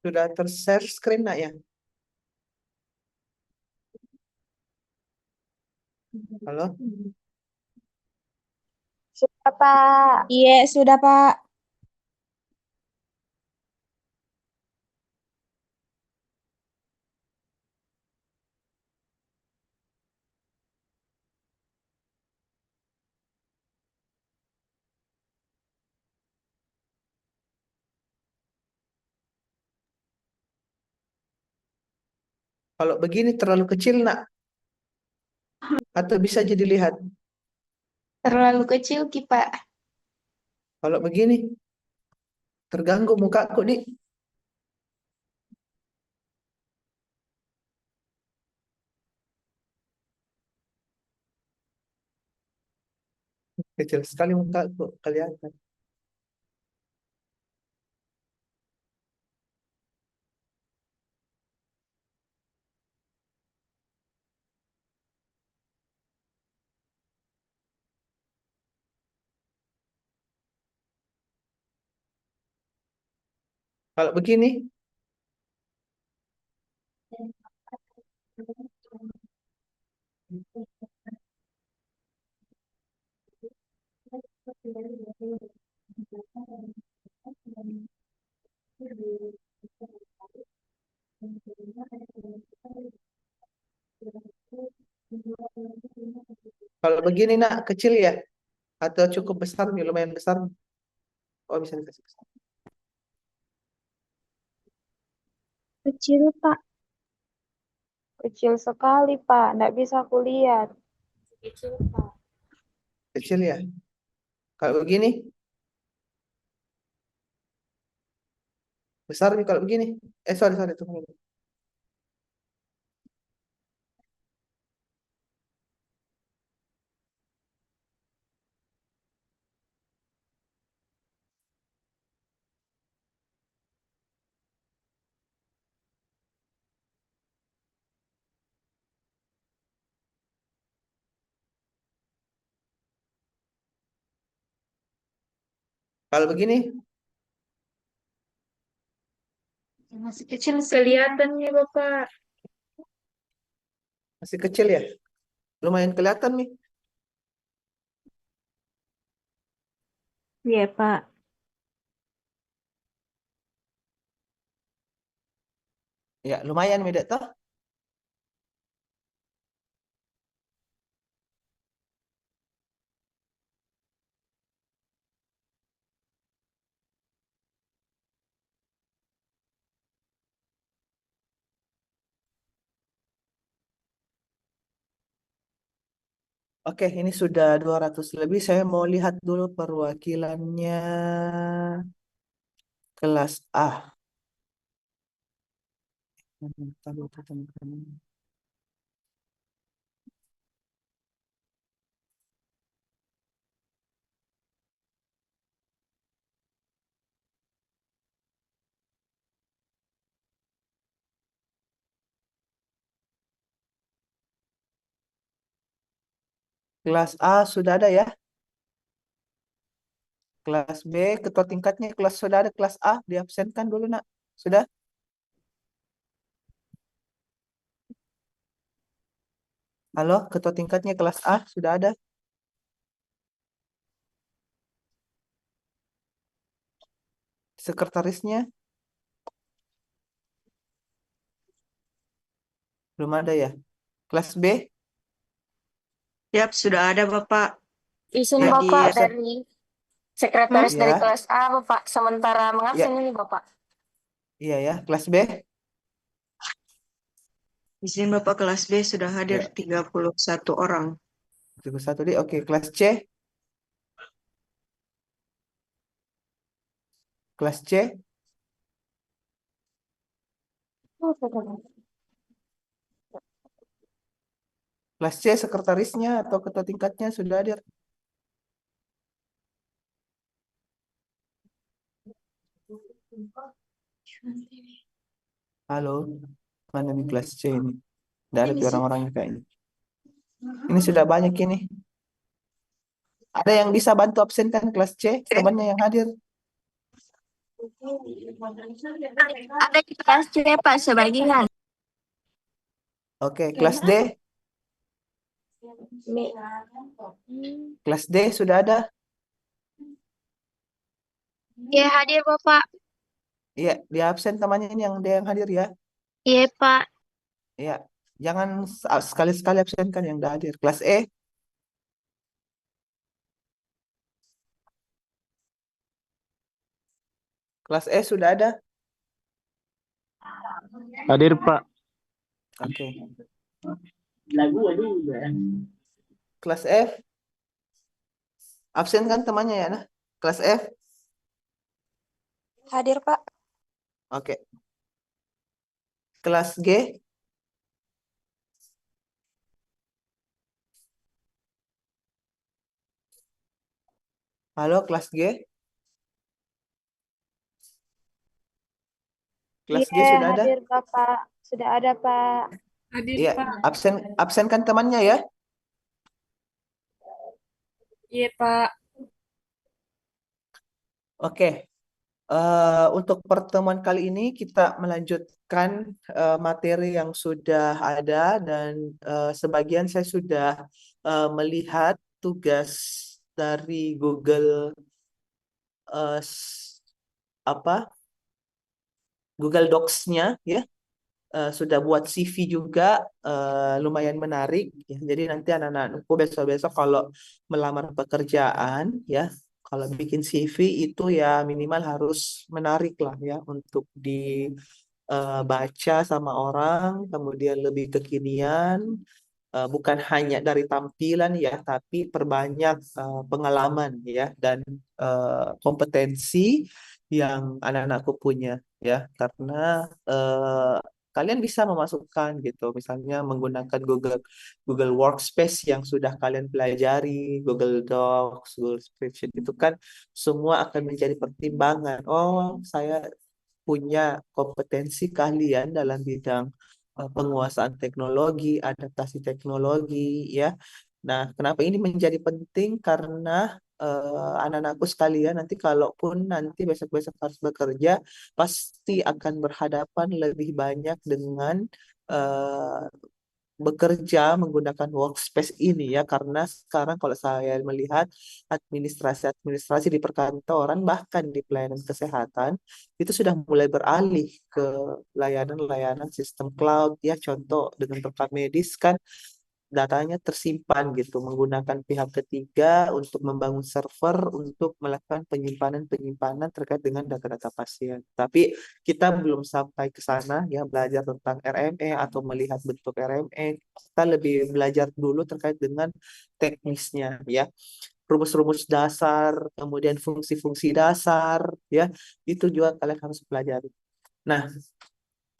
Sudah ter-share screen nak ya? Halo? Sudah, Pak. Iya, sudah, Pak. Kalau begini terlalu kecil nak? Atau bisa jadi lihat? Terlalu kecil, Ki, Pak. Kalau begini, terganggu mukaku, Dik. Kecil sekali mukaku, kelihatan. Kalau begini, kalau begini nak kecil ya? Atau cukup besar nih, lumayan besar? Oh, bisa dikasih besar. Kecil, Pak. Kecil sekali, Pak. Nggak bisa aku lihat. Kecil, Pak. Kecil ya? Kalau begini, besar nih kalau begini. Sorry, sorry, tunggu. Kalau begini, Masih kecil kelihatan nih, Bapak. masih kecil ya? Lumayan kelihatan nih. Iya, Pak. Ya, lumayan beda toh. Oke, ini sudah 200 lebih. Saya mau lihat dulu perwakilannya kelas A. Tahu tuh, teman-teman. Kelas A sudah ada ya. Kelas B, ketua tingkatnya kelas sudah ada. Kelas A, diabsenkan dulu nak. Sudah? Halo, ketua tingkatnya kelas A sudah ada. Sekretarisnya belum ada ya. Kelas B, Siap, sudah ada Bapak. Izin ya, Bapak absen. dari sekretaris dari Ya, kelas A, Bapak. Sementara mengabsen ya, ini, Bapak. iya ya. Kelas B, Izin Bapak kelas B sudah hadir ya. 31 orang. Cukup satu di. Oke, kelas C, kelas C, kelas C sekretarisnya atau ketua tingkatnya sudah hadir. Halo, mana nih kelas C ini? Tidak ada tuh orang-orangnya kayaknya. Ini sudah banyak ini. Ada yang bisa bantu absenkan kelas C, temannya yang hadir. Ada di kelas C, Pak, sebagian. Oke, kelas D. Kelas D sudah ada? Iya, hadir, Bapak. Iya, di absen temannya ini yang dia yang hadir ya. Iya, Pak. Iya, jangan sekali-sekali absenkan yang udah hadir. Kelas E. Kelas E sudah ada? Hadir Pak. Oke. Lagu juga. Kelas F. Absen kan temannya ya, nah? Kelas F. Hadir, Pak. Oke. Kelas G. Halo, kelas G. Kelas G Iya, sudah ada? hadir, Bapak. Sudah ada, Pak. Hadir, Iya, Pak. absen kan temannya ya? Iya, Pak. Oke. Untuk pertemuan kali ini kita melanjutkan materi yang sudah ada dan sebagian saya sudah melihat tugas dari Google eh, s- apa Google Docs-nya ya. Sudah buat CV juga lumayan menarik ya. Jadi nanti anak-anakku besok-besok kalau melamar pekerjaan ya, kalau bikin CV itu ya minimal harus menarik lah ya untuk dibaca sama orang, kemudian lebih kekinian, bukan hanya dari tampilan ya, tapi perbanyak pengalaman ya dan kompetensi yang anak-anakku punya ya, karena eh, kalian bisa memasukkan gitu, misalnya menggunakan Google Google Workspace yang sudah kalian pelajari, Google Docs, Google Spreadsheet itu kan semua akan menjadi pertimbangan. Oh, saya punya kompetensi keahlian dalam bidang penguasaan teknologi, adaptasi teknologi, ya. Nah, kenapa ini menjadi penting? Karena anak-anakku sekalian nanti kalaupun nanti besok-besok harus bekerja, pasti akan berhadapan lebih banyak dengan eh, bekerja menggunakan workspace ini ya, karena sekarang kalau saya melihat administrasi-administrasi di perkantoran bahkan di pelayanan kesehatan itu sudah mulai beralih ke layanan-layanan sistem cloud ya, contoh dengan rekam medis kan datanya tersimpan gitu menggunakan pihak ketiga untuk membangun server untuk melakukan penyimpanan-penyimpanan terkait dengan data-data pasien. Tapi kita belum sampai ke sana ya, belajar tentang RME atau melihat bentuk RME. Kita lebih belajar dulu terkait dengan teknisnya ya. Rumus-rumus dasar, kemudian fungsi-fungsi dasar ya. Itu juga kalian harus pelajari. Nah,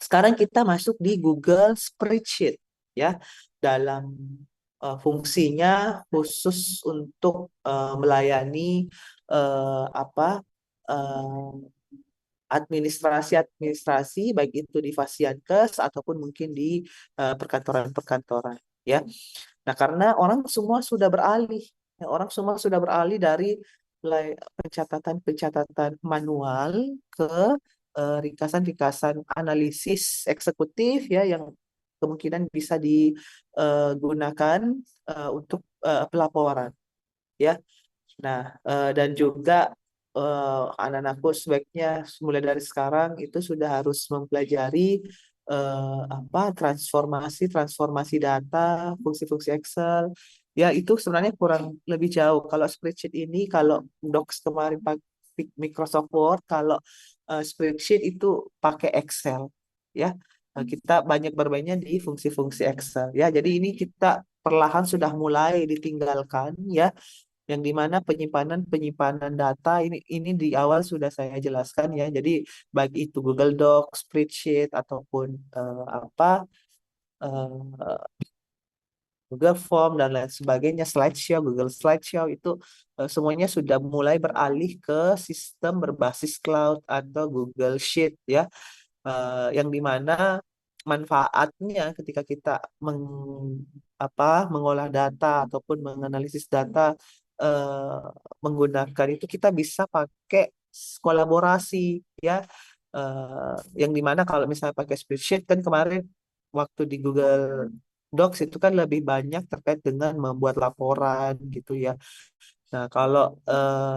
sekarang kita masuk di Google Spreadsheet ya, dalam fungsinya khusus untuk melayani apa administrasi-administrasi baik itu di Fasiankes ataupun mungkin di perkantoran-perkantoran ya. Nah, karena orang semua sudah beralih, ya, orang semua sudah beralih dari pencatatan-pencatatan manual ke ringkasan-ringkasan analisis eksekutif ya yang kemungkinan bisa digunakan untuk pelaporan ya. Nah, dan juga anak-anakku sebaiknya mulai dari sekarang itu sudah harus mempelajari transformasi data, fungsi-fungsi Excel. Ya, itu sebenarnya kurang lebih jauh. Kalau spreadsheet ini, kalau Docs kemarin pakai Microsoft Word, kalau spreadsheet itu pakai Excel. Ya, kita banyak bermainnya di fungsi-fungsi Excel. Ya, jadi ini kita perlahan sudah mulai ditinggalkan ya, yang dimana penyimpanan data ini di awal sudah saya jelaskan ya. Jadi baik itu Google Docs, Spreadsheet ataupun eh, Google Form dan lain sebagainya, slideshow, Google Slideshow itu semuanya sudah mulai beralih ke sistem berbasis cloud atau Google Sheet ya. Yang dimana manfaatnya ketika kita mengolah data ataupun menganalisis data menggunakan itu, kita bisa pakai kolaborasi ya. Yang dimana kalau misalnya pakai spreadsheet kan kemarin waktu di Google Docs itu kan lebih banyak terkait dengan membuat laporan gitu ya. Nah, kalau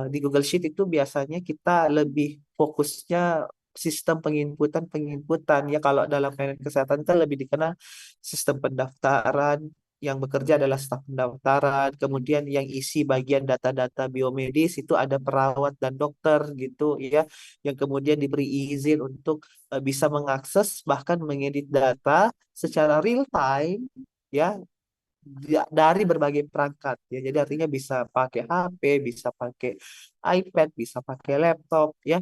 di Google Sheet itu biasanya kita lebih fokusnya sistem penginputan ya. Kalau dalam layanan kesehatan kan lebih dikenal sistem pendaftaran, yang bekerja adalah staf pendaftaran, kemudian yang isi bagian data-data biomedis itu ada perawat dan dokter gitu ya, yang kemudian diberi izin untuk bisa mengakses bahkan mengedit data secara real time ya, dari berbagai perangkat ya. Jadi artinya bisa pakai HP, bisa pakai iPad, bisa pakai laptop ya.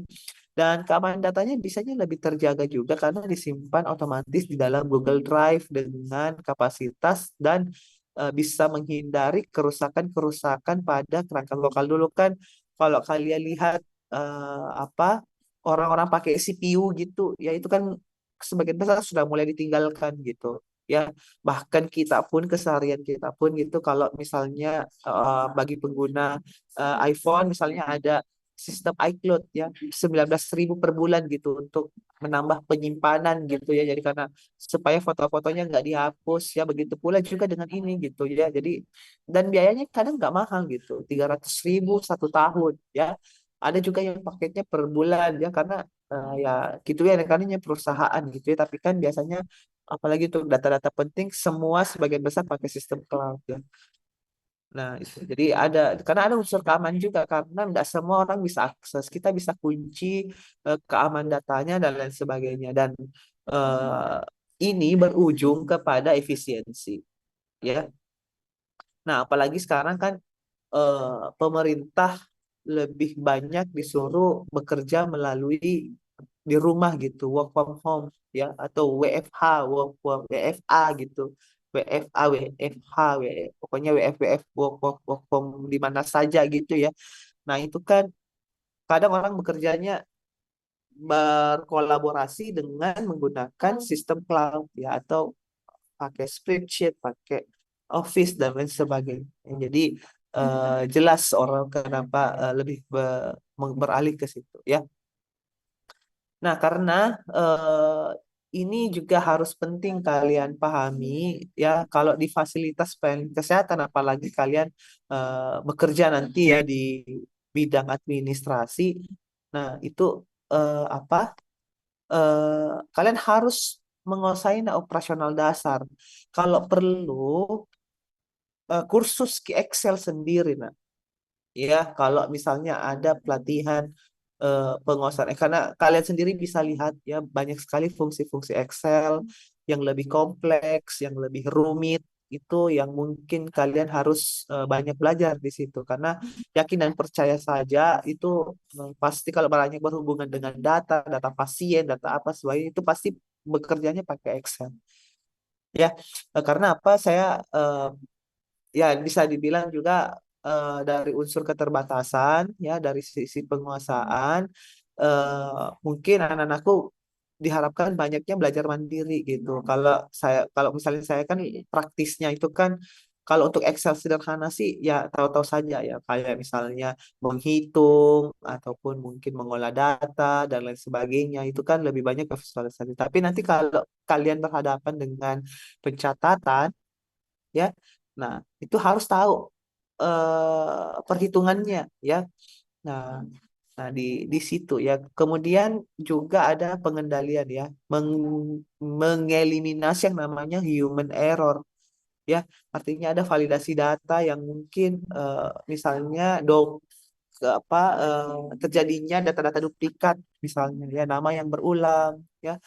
Dan keamanan datanya biasanya lebih terjaga juga karena disimpan otomatis di dalam Google Drive dengan kapasitas dan bisa menghindari kerusakan-kerusakan pada kerangka lokal. Dulu kan kalau kalian lihat apa orang-orang pakai CPU gitu ya, itu kan sebagian besar sudah mulai ditinggalkan gitu ya. Bahkan kita pun keseharian kita pun gitu, kalau misalnya bagi pengguna iPhone misalnya ada sistem iCloud ya, 19.000 per bulan gitu untuk menambah penyimpanan gitu ya. Jadi karena supaya foto-fotonya nggak dihapus ya, begitu pula juga dengan ini gitu ya. Jadi dan biayanya kadang nggak mahal gitu, 300.000 1 tahun ya. Ada juga yang paketnya per bulan ya, karena ya gitu ya, karena perusahaan gitu ya. Tapi kan biasanya apalagi untuk data-data penting semua sebagian besar pakai sistem cloud ya. Nah, itu. Jadi ada, karena ada unsur keamanan juga, karena nggak semua orang bisa akses. Kita bisa kunci keamanan datanya dan lain sebagainya. Dan eh, ini berujung kepada efisiensi, ya. Nah, apalagi sekarang kan pemerintah lebih banyak disuruh bekerja melalui di rumah gitu, work from home ya, atau WFH, WFA gitu. WFA, WFH, pokoknya WF, work from di mana saja gitu ya. Nah, itu kan kadang orang bekerjanya berkolaborasi dengan menggunakan sistem cloud ya, atau pakai spreadsheet, pakai Office dan lain sebagainya. Jadi jelas orang kenapa lebih beralih ke situ ya. Nah, karena ini juga harus penting kalian pahami ya, kalau di fasilitas pelayanan kesehatan, apalagi kalian bekerja nanti ya di bidang administrasi. Nah, itu apa? Kalian harus menguasai operasional dasar. Kalau perlu kursus Excel sendiri, nah. Ya, kalau misalnya ada pelatihan penguasaan, karena kalian sendiri bisa lihat ya, banyak sekali fungsi-fungsi Excel yang lebih kompleks, yang lebih rumit, itu yang mungkin kalian harus banyak belajar di situ. Karena yakin dan percaya saja itu pasti kalau banyak berhubungan dengan data, data pasien, data apa sebagainya, itu pasti bekerjanya pakai Excel. Ya, karena apa? Saya ya bisa dibilang juga dari unsur keterbatasan ya, dari sisi penguasaan, mungkin anak-anakku diharapkan banyaknya belajar mandiri gitu. Kalau misalnya saya kan praktisnya itu kan, kalau untuk Excel sederhana sih ya tahu-tahu saja ya, kayak misalnya menghitung ataupun mungkin mengolah data dan lain sebagainya, itu kan lebih banyak ke visualisasi. Tapi nanti kalau kalian berhadapan dengan pencatatan ya, nah itu harus tahu perhitungannya ya. Nah, di situ ya. Kemudian juga ada pengendalian ya, mengeliminasi yang namanya human error ya. Artinya ada validasi data yang mungkin misalnya terjadinya data-data duplikat misalnya ya, nama yang berulang ya.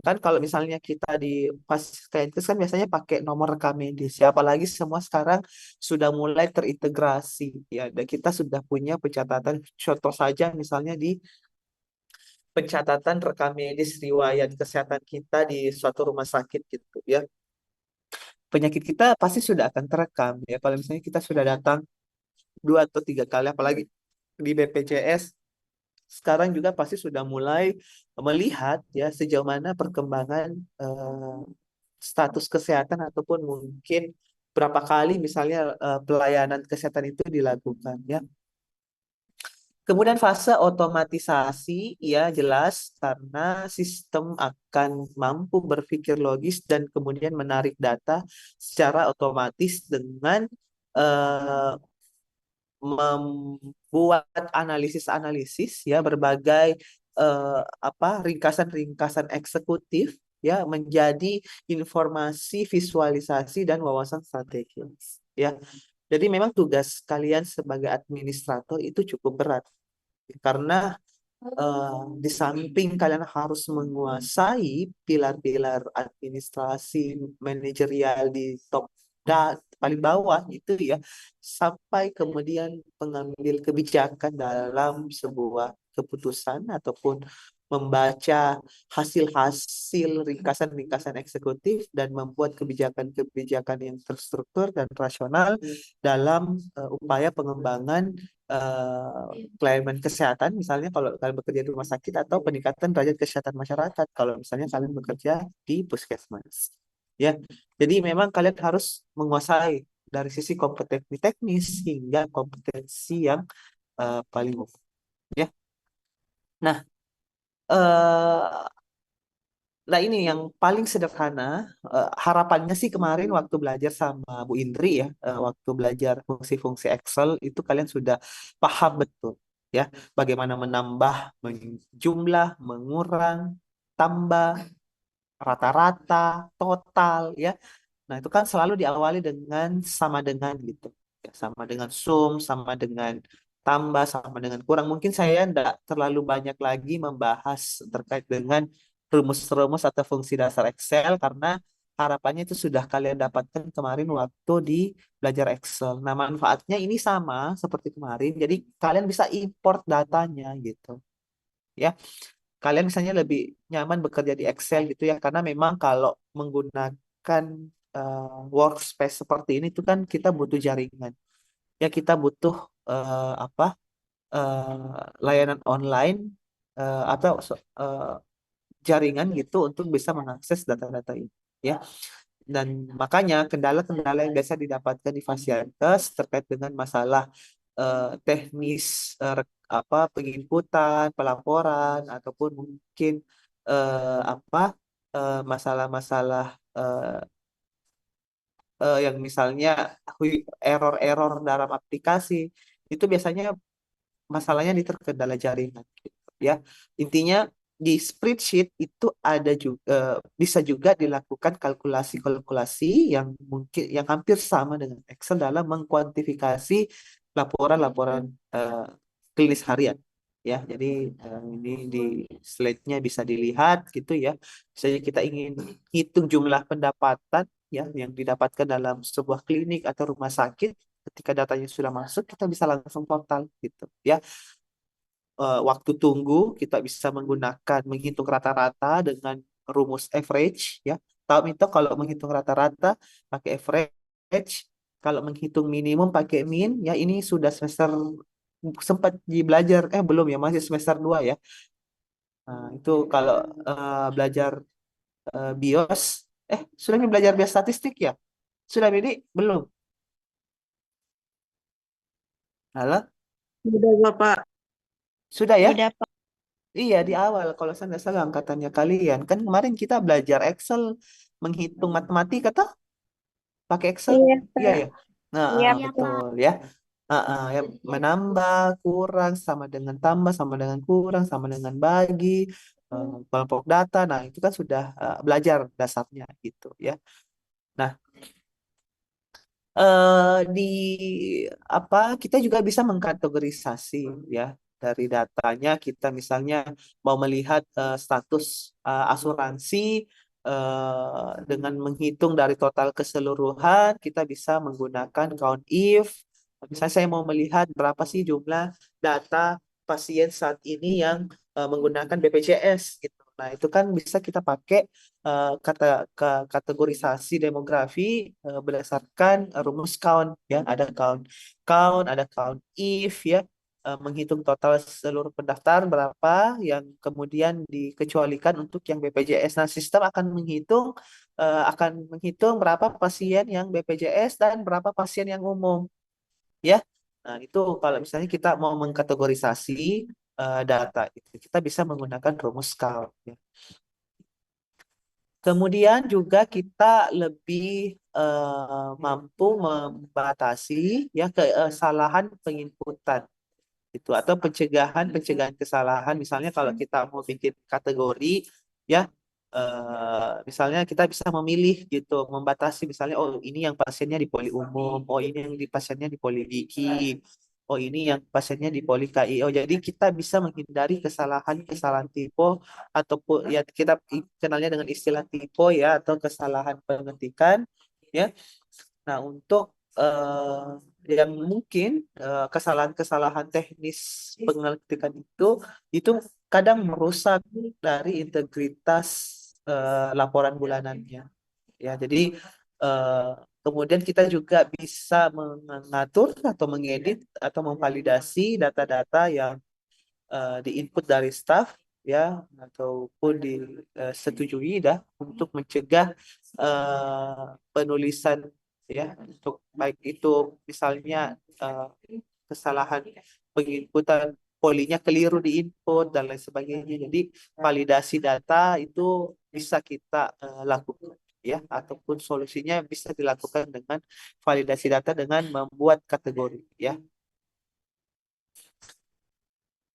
Kan kalau misalnya kita di Fasilitas kan biasanya pakai nomor rekam medis ya, apalagi semua sekarang sudah mulai terintegrasi ya, dan kita sudah punya pencatatan. Contoh saja misalnya di pencatatan rekam medis riwayat kesehatan kita di suatu rumah sakit gitu ya, penyakit kita pasti sudah akan terekam ya. Kalau misalnya kita sudah datang 2 atau 3 kali, apalagi di BPJS sekarang juga pasti sudah mulai melihat ya sejauh mana perkembangan status kesehatan, ataupun mungkin berapa kali misalnya pelayanan kesehatan itu dilakukan ya. Kemudian fase otomatisasi, ya jelas karena sistem akan mampu berpikir logis dan kemudian menarik data secara otomatis dengan eh, membuat analisis-analisis ya berbagai ringkasan-ringkasan eksekutif ya menjadi informasi, visualisasi dan wawasan strategis ya. Jadi memang tugas kalian sebagai administrator itu cukup berat karena di samping kalian harus menguasai pilar-pilar administrasi manajerial di top paling bawah itu ya, sampai kemudian pengambil kebijakan dalam sebuah keputusan ataupun membaca hasil-hasil ringkasan-ringkasan eksekutif dan membuat kebijakan-kebijakan yang terstruktur dan rasional dalam upaya pengembangan pelayanan kesehatan, misalnya kalau kalian bekerja di rumah sakit, atau peningkatan derajat kesehatan masyarakat kalau misalnya kalian bekerja di puskesmas. Ya, jadi memang kalian harus menguasai dari sisi kompetensi teknis hingga kompetensi yang paling umum. Ya, nah, eh, nah ini yang paling sederhana. Harapannya sih kemarin waktu belajar sama Bu Indri ya, waktu belajar fungsi-fungsi Excel itu kalian sudah paham betul ya bagaimana menambah, menjumlah, mengurang, tambah, rata-rata, total ya. Nah itu kan selalu diawali dengan sama dengan gitu. Ya, sama dengan sum, sama dengan tambah, sama dengan kurang. Mungkin saya tidak terlalu banyak lagi membahas terkait dengan rumus-rumus atau fungsi dasar Excel karena harapannya itu sudah kalian dapatkan kemarin waktu di belajar Excel. Nah, manfaatnya ini sama seperti kemarin. Jadi kalian bisa import datanya gitu. Ya, kalian misalnya lebih nyaman bekerja di Excel gitu ya karena memang kalau menggunakan workspace seperti ini itu kan kita butuh jaringan. Ya, kita butuh layanan online atau jaringan gitu untuk bisa mengakses data-data ini ya. Dan makanya kendala-kendala yang biasa didapatkan di Fasiankes terkait dengan masalah teknis penginputan, pelaporan ataupun mungkin masalah-masalah yang misalnya error-error dalam aplikasi itu biasanya masalahnya di terkendala jaringan gitu ya. Intinya di spreadsheet itu ada juga bisa juga dilakukan kalkulasi-kalkulasi yang mungkin yang hampir sama dengan Excel dalam mengkuantifikasi laporan-laporan klinis harian ya. Jadi ini di slide-nya bisa dilihat gitu ya. Misalnya kita ingin hitung jumlah pendapatan ya yang didapatkan dalam sebuah klinik atau rumah sakit, ketika datanya sudah masuk kita bisa langsung total gitu ya. Waktu tunggu kita bisa menghitung rata-rata dengan rumus average ya. Tahu itu kalau menghitung rata-rata pakai average, kalau menghitung minimum pakai min ya. Ini sudah semester sempat belajar belum ya, masih semester 2 ya. Nah, itu kalau belajar BIOS sudah belajar bias statistik ya? Sudah ini belum? Halo? Sudah Bapak. Sudah ya? Sudah, Pak. Iya, di awal kalau saya nggak salah angkatannya kalian. Kan kemarin kita belajar Excel, menghitung matematika toh pakai Excel. Iya, Iya Pak. ya. Nah, Iya, betul ya. Ya. Menambah, kurang, sama dengan tambah, sama dengan kurang, sama dengan bagi, kelompok data. Nah, itu kan sudah belajar dasarnya gitu ya. Nah, di kita juga bisa mengkategorisasi ya dari datanya. Kita misalnya mau melihat status asuransi dengan menghitung dari total keseluruhan, kita bisa menggunakan count if. Misalnya saya mau melihat berapa sih jumlah data pasien saat ini yang menggunakan BPJS gitu. Nah, itu kan bisa kita pakai kategorisasi demografi berdasarkan rumus count ya. Ada count, ada count if ya, menghitung total seluruh pendaftar berapa yang kemudian dikecualikan untuk yang BPJS. Nah, sistem akan menghitung berapa pasien yang BPJS dan berapa pasien yang umum ya. Nah, itu kalau misalnya kita mau mengkategorisasi data, itu kita bisa menggunakan rumus Scout. Ya. Kemudian juga kita lebih mampu membatasi ya kesalahan penginputan itu atau pencegahan kesalahan. Misalnya kalau kita mau bikin kategori ya misalnya kita bisa memilih gitu, membatasi misalnya oh ini yang pasiennya di poli umum, oh ini yang di pasiennya di poli gigi, oh ini yang pasiennya di poli KI. Oh jadi kita bisa menghindari kesalahan tipe ataupun ya kita kenalnya dengan istilah tipe ya atau kesalahan pengetikan ya. Nah, untuk yang mungkin kesalahan-kesalahan teknis pengetikan itu kadang merusak dari integritas laporan bulanannya. Ya, jadi eh, kemudian kita juga bisa mengatur atau mengedit atau memvalidasi data-data yang diinput dari staff ya ataupun disetujui dah untuk mencegah penulisan ya untuk baik itu misalnya kesalahan penginputan polinya keliru diinput dan lain sebagainya. Jadi validasi data itu bisa kita lakukan ya ataupun solusinya bisa dilakukan dengan validasi data dengan membuat kategori ya.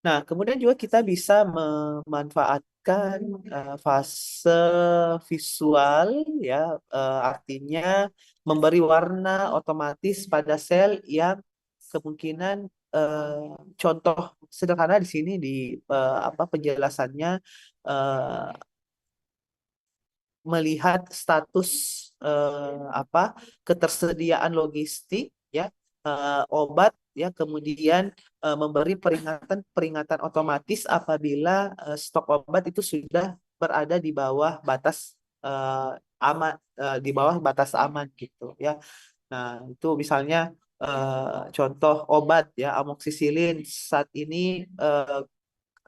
Nah, kemudian juga kita bisa memanfaatkan fase visual, ya, artinya memberi warna otomatis pada sel yang kemungkinan contoh sederhana di sini di apa penjelasannya eh, melihat status apa ketersediaan logistik ya obat ya kemudian memberi peringatan otomatis apabila stok obat itu sudah berada di bawah batas aman di bawah batas aman gitu ya. Nah, itu misalnya contoh obat ya amoksisilin saat ini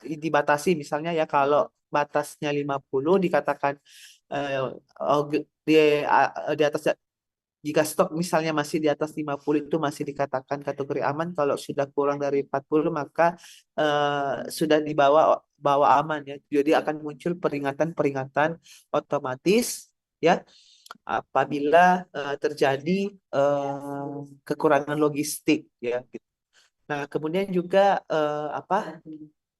dibatasi misalnya ya kalau batasnya 50 dikatakan eh, oh, di atas jika stok misalnya masih di atas 50 itu masih dikatakan kategori aman kalau sudah kurang dari 40 maka sudah di bawah aman ya jadi akan muncul peringatan-peringatan otomatis ya apabila terjadi kekurangan logistik ya gitu. Nah, kemudian juga apa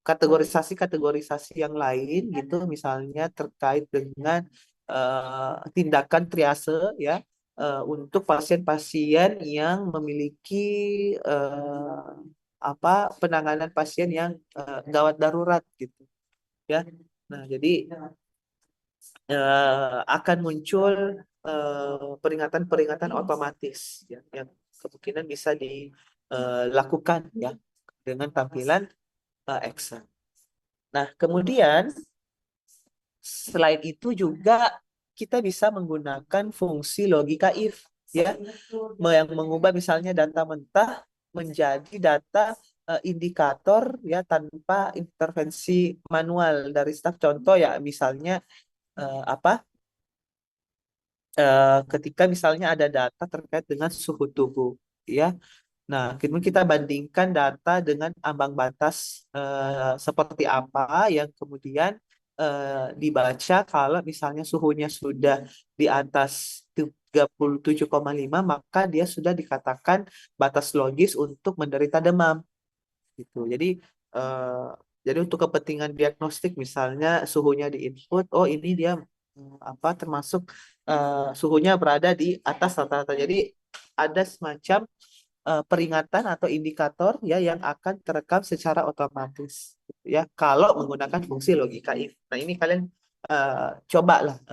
kategorisasi-kategorisasi yang lain gitu, misalnya terkait dengan tindakan triase ya untuk pasien-pasien yang memiliki eh, apa penanganan pasien yang gawat darurat gitu ya. Nah, jadi akan muncul peringatan-peringatan otomatis ya, yang kemungkinan bisa dilakukan ya dengan tampilan Excel. Nah, kemudian selain itu juga kita bisa menggunakan fungsi logika if ya yang mengubah misalnya data mentah menjadi data indikator ya tanpa intervensi manual dari staf. Contoh ya misalnya apa ketika misalnya ada data terkait dengan suhu tubuh ya. Nah, kemudian kita bandingkan data dengan ambang batas seperti apa yang kemudian dibaca kalau misalnya suhunya sudah di atas 37,5 maka dia sudah dikatakan batas logis untuk menderita demam gitu. Eh, jadi untuk kepentingan diagnostik misalnya suhunya di input, oh ini dia apa termasuk suhunya berada di atas rata-rata. Jadi ada semacam peringatan atau indikator ya yang akan terekam secara otomatis ya kalau menggunakan fungsi logika if. Nah ini kalian cobalah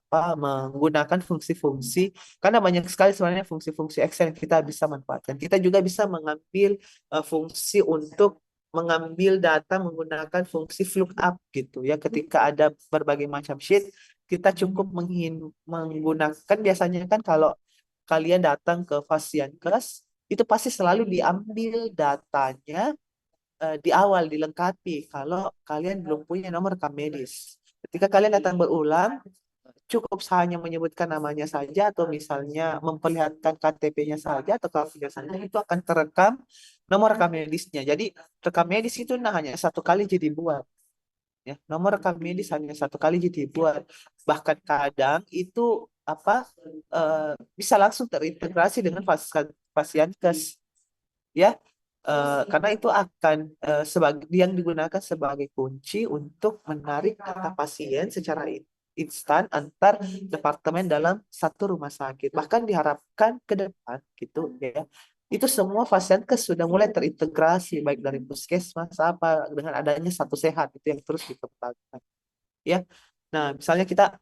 apa menggunakan fungsi-fungsi karena banyak sekali sebenarnya fungsi-fungsi Excel yang kita bisa manfaatkan. Kita juga bisa mengambil fungsi untuk mengambil data menggunakan fungsi lookup gitu ya ketika ada berbagai macam sheet kita cukup menggunakan biasanya kan kalau kalian datang ke Fasiankes itu pasti selalu diambil datanya di awal dilengkapi kalau kalian belum punya nomor rekam medis. Ketika kalian datang berulang, cukup hanya menyebutkan namanya saja atau misalnya memperlihatkan KTP-nya saja atau kartunya saja, itu akan terekam nomor rekam medisnya. Jadi rekam medis itu nah hanya satu kali jadi buat, ya. Nomor rekam medis hanya satu kali jadi buat. Bahkan kadang itu apa bisa langsung terintegrasi dengan Pasienkes, ya. Karena itu akan sebagai yang digunakan sebagai kunci untuk menarik data pasien secara instan antar departemen dalam satu rumah sakit. Bahkan diharapkan ke depan gitu, ya. Itu semua Pasienkes sudah mulai terintegrasi baik dari puskesmas apa dengan adanya Satu Sehat itu yang terus dikembangkan, ya. Nah, misalnya kita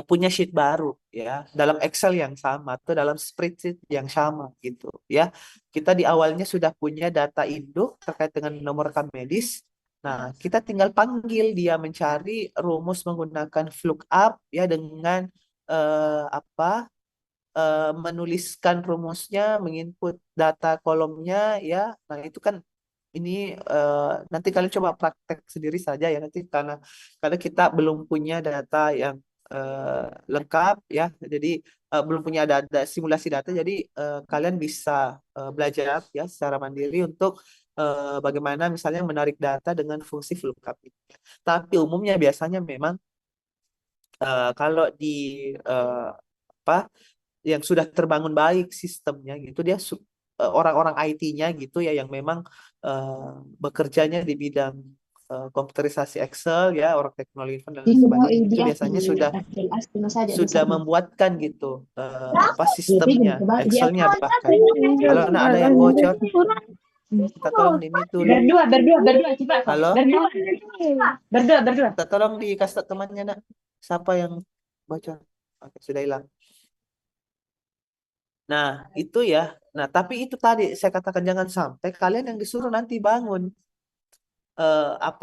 punya sheet baru, ya, dalam Excel yang sama atau dalam spreadsheet yang sama gitu, ya. Kita di awalnya sudah punya data induk terkait dengan nomor rekam medis. Nah, kita tinggal panggil dia mencari rumus menggunakan VLOOKUP, ya, dengan menuliskan rumusnya, menginput data kolomnya, ya. Nah, itu kan ini nanti kalian coba praktek sendiri saja, ya, nanti karena kita belum punya data yang lengkap, ya. Jadi belum punya data simulasi data, jadi kalian bisa belajar, ya, secara mandiri untuk bagaimana misalnya menarik data dengan fungsi VLOOKUP itu. Tapi umumnya biasanya memang kalau di apa yang sudah terbangun baik sistemnya gitu, dia orang-orang IT-nya gitu, ya, yang memang bekerjanya di bidang komputerisasi Excel, ya, orang teknologi info dan lain sebagainya, itu biasanya sudah membuatkan gitu sistemnya, Excelnya bahkan. Kalau ada yang bocor, kita tolong di mute dulu. Berdua, cepat. Halo, Berdua. kita tolong dikasih tahu temannya, nak, siapa yang bocor. Oke, sudah hilang. Nah, itu, ya. Nah, tapi itu tadi saya katakan jangan sampai kalian yang disuruh nanti bangun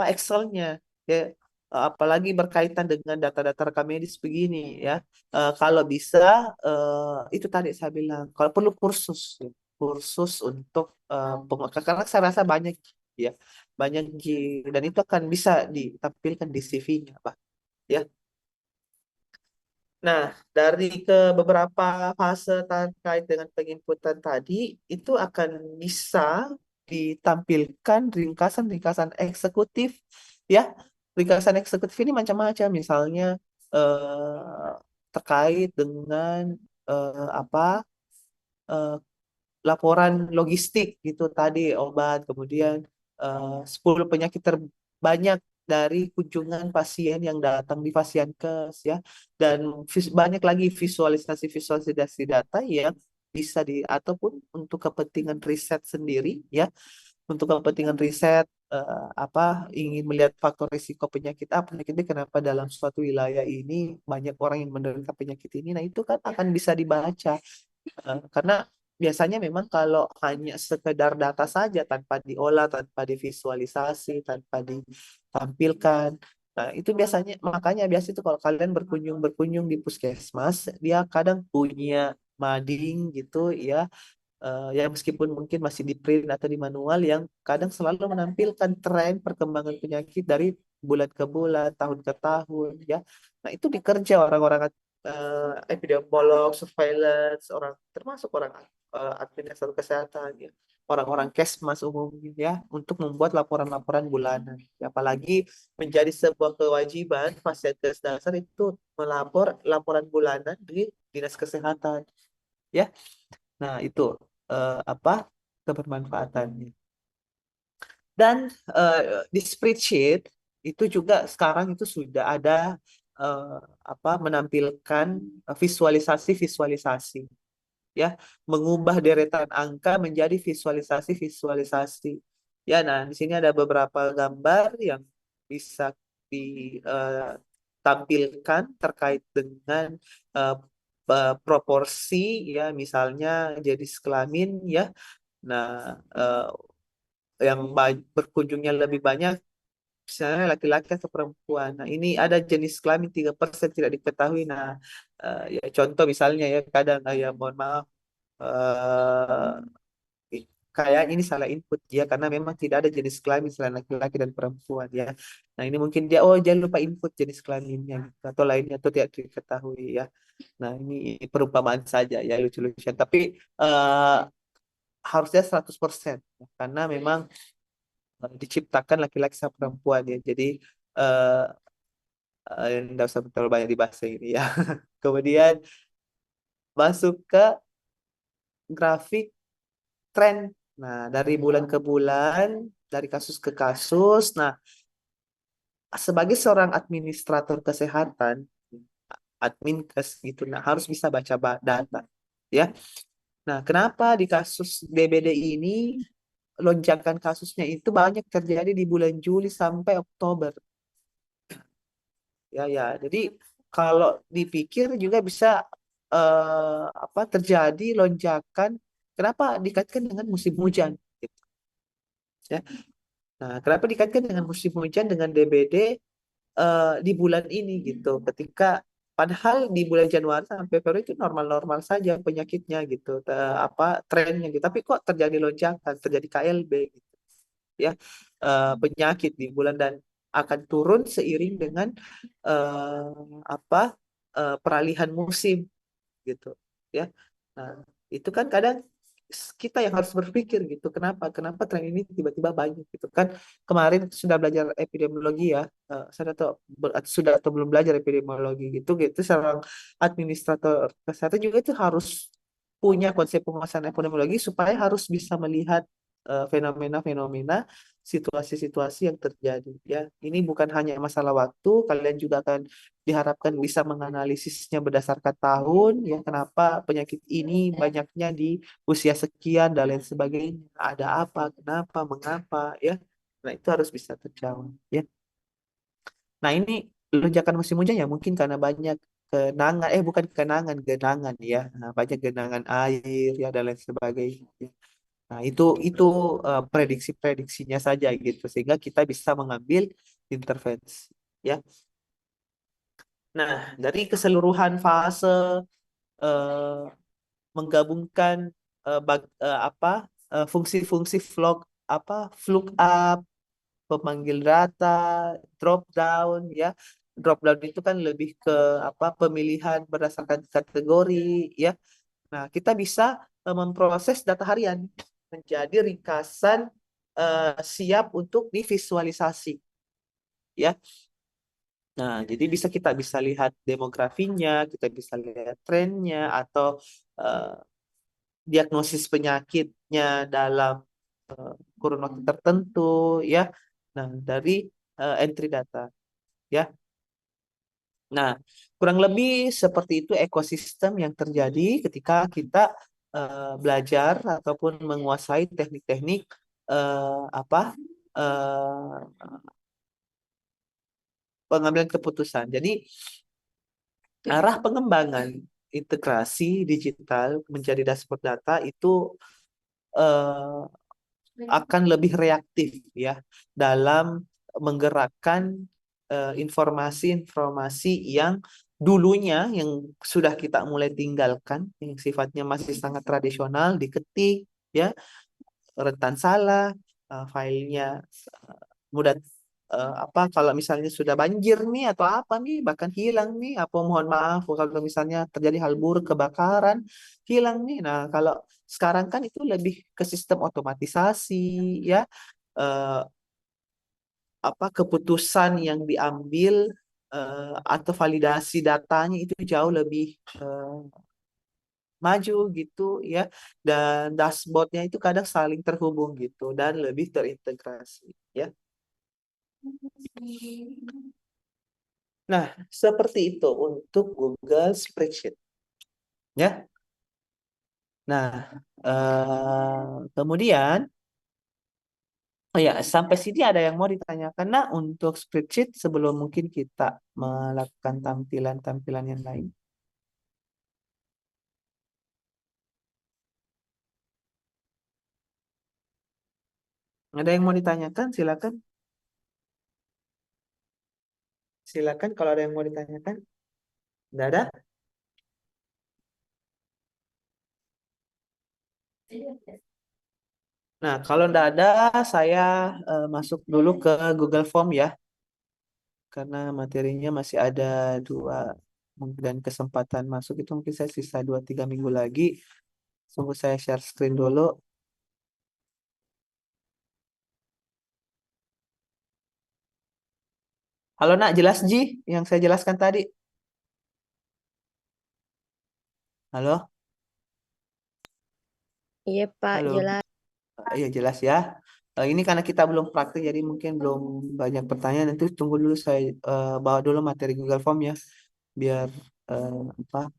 Excelnya, ya. Apalagi berkaitan dengan data-data rekam medis begini, ya. Kalau bisa itu tadi saya bilang kalau perlu kursus, ya. Kursus untuk karena saya rasa banyak, ya, banyak dan itu akan bisa ditampilkan di CV-nya, Pak, ya. Nah, dari ke beberapa fase terkait dengan penginputan tadi, itu akan bisa ditampilkan ringkasan-ringkasan eksekutif, ya. Ringkasan eksekutif ini macam-macam, misalnya terkait dengan apa eh, laporan logistik gitu tadi, obat, kemudian 10 penyakit terbanyak dari kunjungan pasien yang datang di Pasienkes, ya, dan banyak lagi visualisasi data yang bisa ataupun untuk kepentingan riset sendiri, ya, untuk kepentingan riset ingin melihat faktor risiko penyakit A, penyakit B, kenapa dalam suatu wilayah ini banyak orang yang menderita penyakit ini. Nah, itu kan akan bisa dibaca. Karena biasanya memang kalau hanya sekedar data saja tanpa diolah, tanpa divisualisasi, tanpa ditampilkan, nah itu biasanya, makanya biasa itu kalau kalian berkunjung di puskesmas, dia kadang punya mading gitu, ya, yang meskipun mungkin masih di print atau di manual, yang kadang selalu menampilkan tren perkembangan penyakit dari bulan ke bulan, tahun ke tahun, ya. Nah, itu dikerja orang-orang epidemiolog, surveillance, termasuk orang administrator kesehatan, ya, orang-orang Kesmas umumnya, ya, untuk membuat laporan-laporan bulanan. Ya, apalagi menjadi sebuah kewajiban Pasienkes dasar itu melapor laporan bulanan di Dinas Kesehatan, ya. Nah, itu apa kebermanfaatannya. Dan di spreadsheet itu juga sekarang itu sudah ada menampilkan visualisasi, ya, mengubah deretan angka menjadi visualisasi. Ya, nah, di sini ada beberapa gambar yang bisa ditampilkan terkait dengan eh, proporsi, ya, misalnya jenis kelamin, ya. Nah, yang berkunjungnya lebih banyak misalnya laki-laki atau perempuan. Nah, ini ada jenis kelamin 3% tidak diketahui. Nah, ya, contoh misalnya, ya, kadang, ya, mohon maaf, kayak ini salah input ya, karena memang tidak ada jenis kelamin selain laki-laki dan perempuan ya. Nah ini mungkin dia, oh jangan lupa input jenis kelaminnya gitu, atau lainnya atau tidak diketahui ya. Nah ini perumpamaan saja ya, lucu-lucuan. Tapi harusnya 100% ya, karena memang diciptakan laki-laki sama perempuan ya. Jadi eh nggak usah terlalu banyak dibahas ini ya. Kemudian masuk ke grafik tren. Nah, dari bulan ke bulan, dari kasus ke kasus. Nah, sebagai seorang administrator kesehatan, admin kes gitu, nah harus bisa baca data, ya. Nah, kenapa di kasus DBD ini lonjakan kasusnya itu banyak terjadi di bulan Juli sampai Oktober, ya ya. Jadi kalau dipikir juga bisa apa terjadi lonjakan. Kenapa dikaitkan dengan musim hujan? Gitu, ya. Nah, kenapa dikaitkan dengan musim hujan dengan DBD di bulan ini gitu? Ketika padahal di bulan Januari sampai Februari itu normal-normal saja penyakitnya gitu, apa trennya gitu. Tapi kok terjadi lonjakan, terjadi KLB gitu, ya. Penyakit di bulan dan akan turun seiring dengan apa peralihan musim gitu, ya. Nah, itu kan kadang kita yang harus berpikir gitu, kenapa tren ini tiba-tiba banyak gitu kan. Kemarin sudah belajar epidemiologi ya, saya atau sudah atau belum belajar epidemiologi gitu gitu, seorang administrator kesehatan juga itu harus punya konsep penguasaan epidemiologi supaya harus bisa melihat fenomena-fenomena, situasi-situasi yang terjadi ya. Ini bukan hanya masalah waktu, kalian juga akan diharapkan bisa menganalisisnya berdasarkan tahun ya, kenapa penyakit ini banyaknya di usia sekian dan lain sebagainya, ada apa, kenapa, mengapa ya. Nah itu harus bisa terjawab ya. Nah ini lonjakan musim hujan ya mungkin karena banyak kenangan, bukan kenangan, genangan ya. Nah, banyak genangan air ya dan lain sebagainya. Nah, itu prediksi-prediksinya saja gitu, sehingga kita bisa mengambil intervensi ya. Nah, dari keseluruhan fase eh, menggabungkan apa fungsi-fungsi lookup, pemanggil data, drop down ya. Drop down itu kan lebih ke apa pemilihan berdasarkan kategori ya. Nah, kita bisa memproses data harian menjadi ringkasan siap untuk divisualisasi ya. Nah, jadi kita bisa lihat demografinya, kita bisa lihat trennya atau eh, diagnosis penyakitnya dalam kurun waktu tertentu ya. Nah, dari entry data ya. Nah, kurang lebih seperti itu ekosistem yang terjadi ketika kita belajar ataupun menguasai teknik-teknik apa pengambilan keputusan. Jadi, arah pengembangan integrasi digital menjadi dashboard data itu eh, akan lebih reaktif ya dalam menggerakkan informasi-informasi yang dulunya yang sudah kita mulai tinggalkan, yang sifatnya masih sangat tradisional, diketik ya, rentan salah, filenya mudah apa kalau misalnya sudah banjir nih atau apa nih bahkan hilang nih, apa mohon maaf kalau misalnya terjadi hal buruk kebakaran hilang nih. Nah kalau sekarang kan itu lebih ke sistem otomatisasi ya, eh, apa keputusan yang diambil atau validasi datanya itu jauh lebih maju gitu ya, dan dashboardnya itu kadang saling terhubung gitu dan lebih terintegrasi ya. Nah, seperti itu untuk Google Spreadsheet ya. Nah, kemudian oh ya, sampai sini ada yang mau ditanyakan nah untuk spreadsheet sebelum mungkin kita melakukan tampilan-tampilan yang lain. Ada yang mau ditanyakan? Silakan. Silakan kalau ada yang mau ditanyakan. Tidak ada? Nah, kalau nggak ada, saya masuk dulu ke Google Form ya, karena materinya masih ada dua, dan kesempatan masuk itu mungkin saya sisa 2-3 minggu lagi. Tunggu saya share screen dulu. Halo nak, jelas Ji yang saya jelaskan tadi? Halo, Iya Pak, halo. jelas. Iya jelas ya. Ini karena kita belum praktik, jadi mungkin belum banyak pertanyaan. Nanti tunggu dulu, saya bawa dulu materi Google Form ya, biar apa?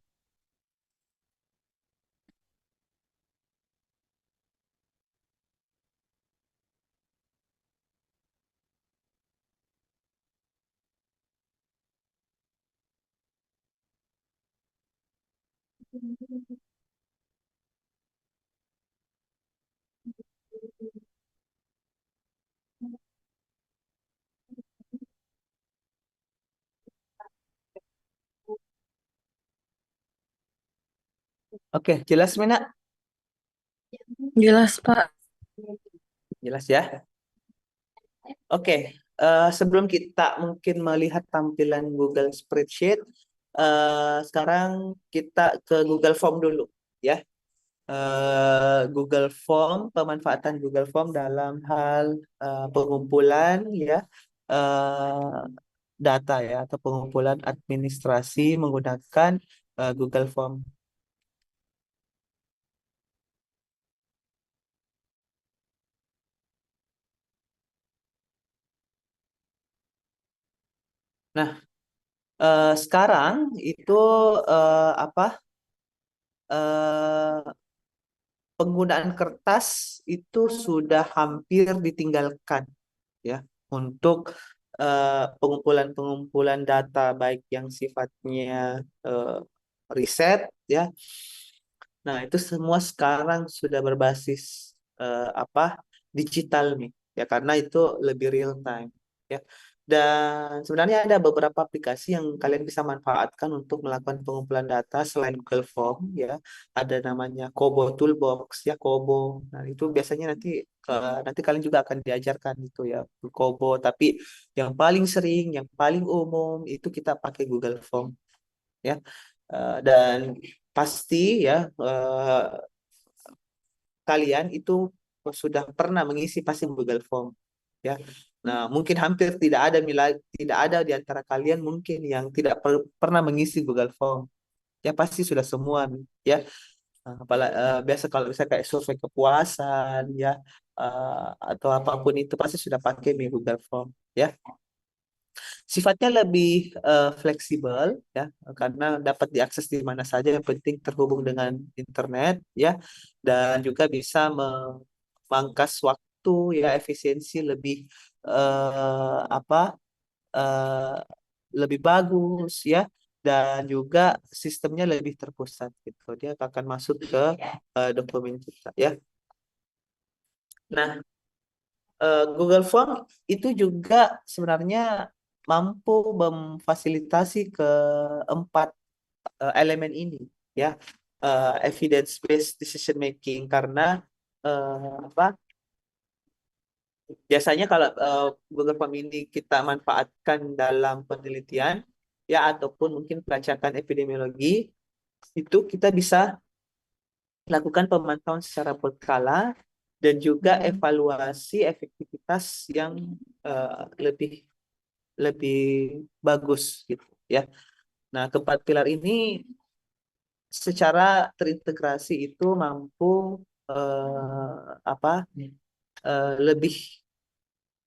Oke, jelas Mina? Jelas, Pak. Jelas ya. Oke, sebelum kita mungkin melihat tampilan Google Spreadsheet, sekarang kita ke Google Form dulu ya. Google Form, pemanfaatan Google Form dalam hal pengumpulan ya, eh, data ya, atau pengumpulan administrasi menggunakan Google Form. Nah, sekarang itu apa? eh, Penggunaan kertas itu sudah hampir ditinggalkan ya, untuk pengumpulan-pengumpulan data baik yang sifatnya riset ya. Nah, itu semua sekarang sudah berbasis apa? Digital nih ya, karena itu lebih real time ya. Dan sebenarnya ada beberapa aplikasi yang kalian bisa manfaatkan untuk melakukan pengumpulan data selain Google Form ya. Ada namanya Kobo Toolbox ya, Kobo. Nah, itu biasanya nanti kalian juga akan diajarkan itu ya, Kobo, tapi yang paling sering, yang paling umum itu kita pakai Google Form ya. Dan pasti ya, kalian itu sudah pernah mengisi pasti Google Form ya. Nah, mungkin hampir tidak ada di antara kalian mungkin yang tidak pernah mengisi Google Form. Ya pasti sudah semua nih, ya. Biasa kalau misalnya kayak survei kepuasan ya, atau apapun itu pasti sudah pakai nih Google Form ya. Sifatnya lebih fleksibel ya, karena dapat diakses di mana saja, yang penting terhubung dengan internet ya, dan juga bisa memangkas waktu ya, efisiensi lebih apa eh, lebih bagus ya, dan juga sistemnya lebih terpusat gitu. Dia akan masuk ke dokumen kita ya. Nah, Google Form itu juga sebenarnya mampu memfasilitasi keempat elemen ini ya. Evidence based decision making, karena apa, biasanya kalau Google Form ini kita manfaatkan dalam penelitian ya, ataupun mungkin pelacakan epidemiologi, itu kita bisa lakukan pemantauan secara berkala dan juga evaluasi efektivitas yang lebih lebih bagus gitu ya. Nah, keempat pilar ini secara terintegrasi itu mampu apa, lebih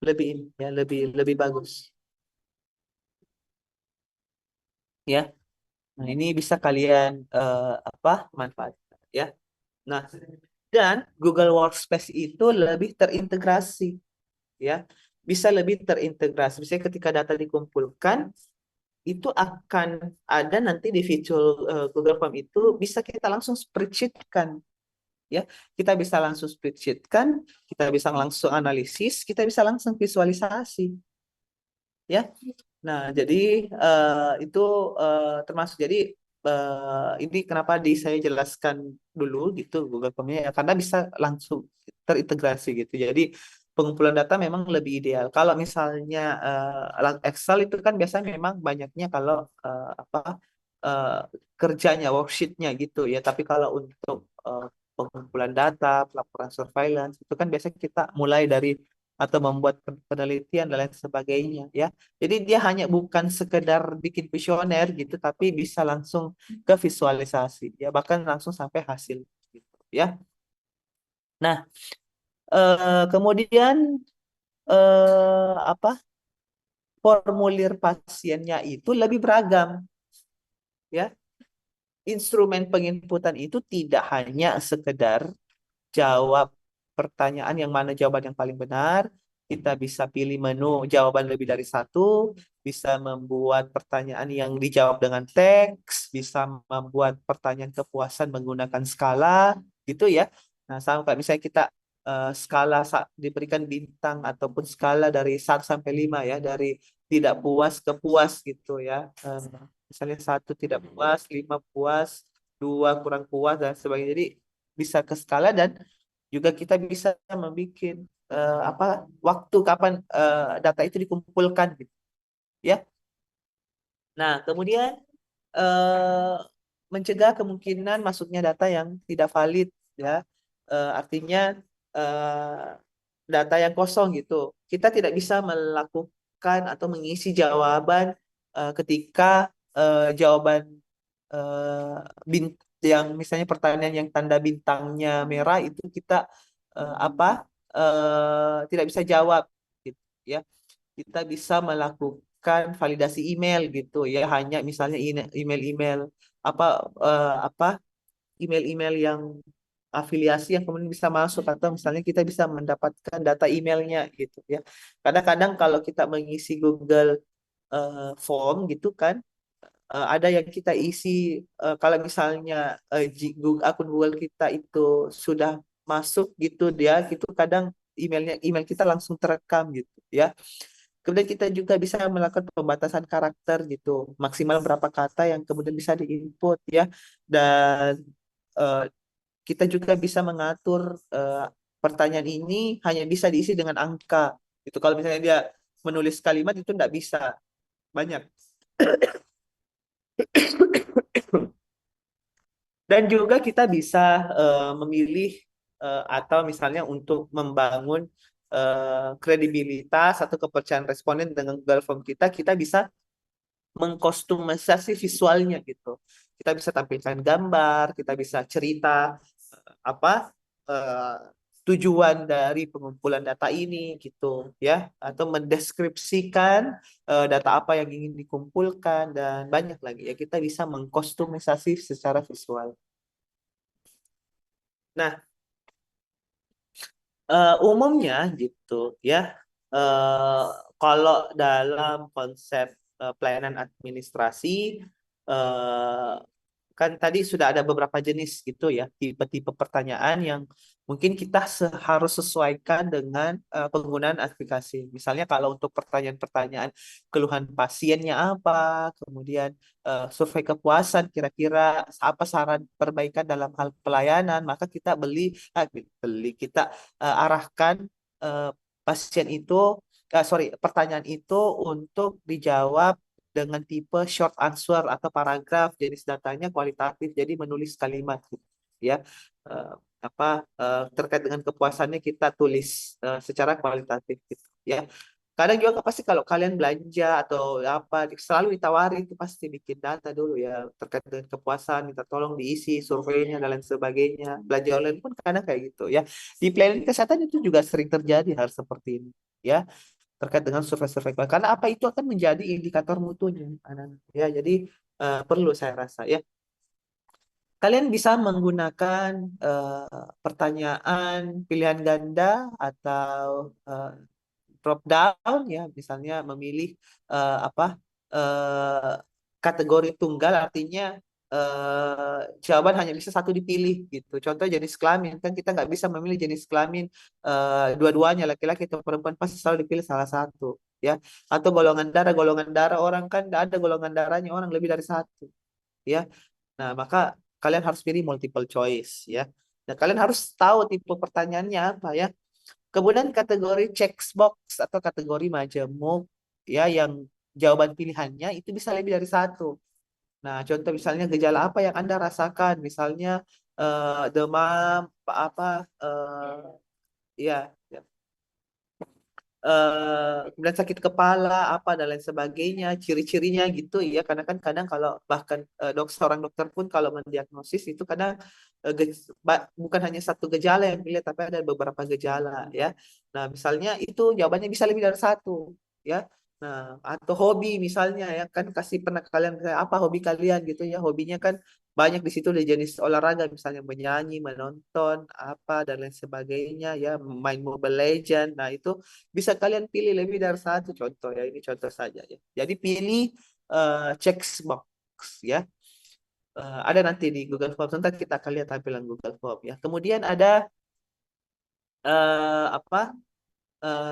lebih ya, lebih bagus ya. Nah, ini bisa kalian apa, manfaatkan ya. Nah, dan Google Workspace itu lebih terintegrasi ya. Bisa lebih terintegrasi. Misalnya ketika data dikumpulkan, itu akan ada nanti di fitur Google Form, itu bisa kita langsung spreadsheet-kan ya. Kita bisa langsung spreadsheet-kan, kita bisa langsung analisis, kita bisa langsung visualisasi ya. Nah, jadi itu termasuk, jadi ini kenapa saya jelaskan dulu gitu Google Form-nya ya, karena bisa langsung terintegrasi gitu. Jadi pengumpulan data memang lebih ideal. Kalau misalnya Excel itu kan biasanya memang banyaknya kalau eh, kerjanya, worksheet-nya gitu ya. Tapi kalau untuk pengumpulan data, pelaporan surveillance itu kan biasanya kita mulai dari atau membuat penelitian dan lain sebagainya ya. Jadi dia hanya bukan sekedar bikin kuesioner gitu, tapi bisa langsung ke visualisasi ya, bahkan langsung sampai hasil gitu ya. Nah, kemudian apa formulir pasiennya itu lebih beragam ya. Instrumen penginputan itu tidak hanya sekedar jawab pertanyaan yang mana jawaban yang paling benar. Kita bisa pilih menu jawaban lebih dari satu, bisa membuat pertanyaan yang dijawab dengan teks, bisa membuat pertanyaan kepuasan menggunakan skala, gitu ya. Nah, sama kayak misalnya kita skala diberikan bintang ataupun skala dari 1 sampai 5 ya, dari tidak puas ke puas gitu ya. Misalnya 1 tidak puas, 5 puas, 2 kurang puas dan sebagainya. Jadi bisa ke skala dan juga kita bisa membuat waktu kapan data itu dikumpulkan gitu ya. Nah, kemudian eh, mencegah kemungkinan masuknya data yang tidak valid ya. Artinya eh, data yang kosong gitu. Kita tidak bisa melakukan atau mengisi jawaban ketika jawaban eh, bint yang misalnya pertanyaan yang tanda bintangnya merah itu kita tidak bisa jawab gitu ya. Kita bisa melakukan validasi email gitu ya, hanya misalnya email-email apa apa email-email yang afiliasi yang kemudian bisa masuk, atau misalnya kita bisa mendapatkan data emailnya gitu ya. Kadang-kadang kalau kita mengisi Google Form gitu kan, ada yang kita isi kalau misalnya akun Google kita itu sudah masuk gitu dia gitu, kadang email kita langsung terekam gitu ya. Kemudian kita juga bisa melakukan pembatasan karakter gitu, maksimal berapa kata yang kemudian bisa diinput ya. Dan eh, kita juga bisa mengatur pertanyaan ini hanya bisa diisi dengan angka itu. Kalau misalnya dia menulis kalimat itu tidak bisa banyak. Dan juga kita bisa memilih atau misalnya untuk membangun kredibilitas atau kepercayaan responden dengan Google Form kita, kita bisa mengkostumisasi visualnya gitu. Kita bisa tampilkan gambar, kita bisa cerita apa eh, tujuan dari pengumpulan data ini gitu ya, atau mendeskripsikan data apa yang ingin dikumpulkan dan banyak lagi ya, kita bisa mengkostumisasi secara visual. Nah, umumnya gitu ya, eh, kalau dalam konsep pelayanan administrasi, eh, kan tadi sudah ada beberapa jenis gitu ya, tipe-tipe pertanyaan yang mungkin kita harus sesuaikan dengan penggunaan aplikasi. Misalnya kalau untuk pertanyaan-pertanyaan keluhan pasiennya apa, kemudian survei kepuasan kira-kira apa saran perbaikan dalam hal pelayanan, maka kita kita arahkan eh, pasien itu, pertanyaan itu untuk dijawab dengan tipe short answer atau paragraf, jenis datanya kualitatif, jadi menulis kalimat gitu, ya. Eh, Terkait dengan kepuasannya kita tulis secara kualitatif gitu, ya. Kadang juga pasti kalau kalian belanja atau apa selalu ditawari itu pasti bikin data dulu ya terkait dengan kepuasan, minta tolong diisi surveinya dan lain sebagainya. Belanja online pun kadang kayak gitu ya. Di pelayanan kesehatan itu juga sering terjadi hal seperti ini ya, terkait dengan survei-survei karena apa itu akan menjadi indikator mutunya anak-anak ya. Jadi perlu saya rasa ya, kalian bisa menggunakan pertanyaan pilihan ganda atau drop down ya, misalnya memilih eh, apa eh, kategori tunggal, artinya jawaban hanya bisa satu dipilih gitu. Contoh jenis kelamin, kan kita nggak bisa memilih jenis kelamin dua-duanya laki-laki atau perempuan, pasti selalu dipilih salah satu ya. Atau golongan darah orang kan nggak ada golongan darahnya orang lebih dari satu ya. Nah, maka kalian harus pilih multiple choice ya. Nah, kalian harus tahu tipe pertanyaannya apa ya. Kemudian kategori checkbox atau kategori majemuk ya yang jawaban pilihannya itu bisa lebih dari satu. Nah, contoh misalnya gejala apa yang Anda rasakan? Misalnya demam apa ya kemudian sakit kepala apa dan lain sebagainya, ciri-cirinya gitu ya. Karena kan kadang kalau bahkan seorang dokter pun kalau mendiagnosis itu kadang bukan hanya satu gejala yang dilihat tapi ada beberapa gejala ya. Nah, misalnya itu jawabannya bisa lebih dari satu ya. Nah, atau hobi misalnya ya kan kasih pernah kalian apa hobi kalian gitu ya. Hobinya kan banyak di situ di jenis olahraga misalnya menyanyi, menonton, apa dan lain sebagainya ya, main Mobile Legend. Nah, itu bisa kalian pilih lebih dari satu contoh ya. Ini contoh saja ya. Jadi pilih checkbox ya. Ada nanti di Google Forms. Nanti kita akan lihat tampilan Google Forms ya. Kemudian ada apa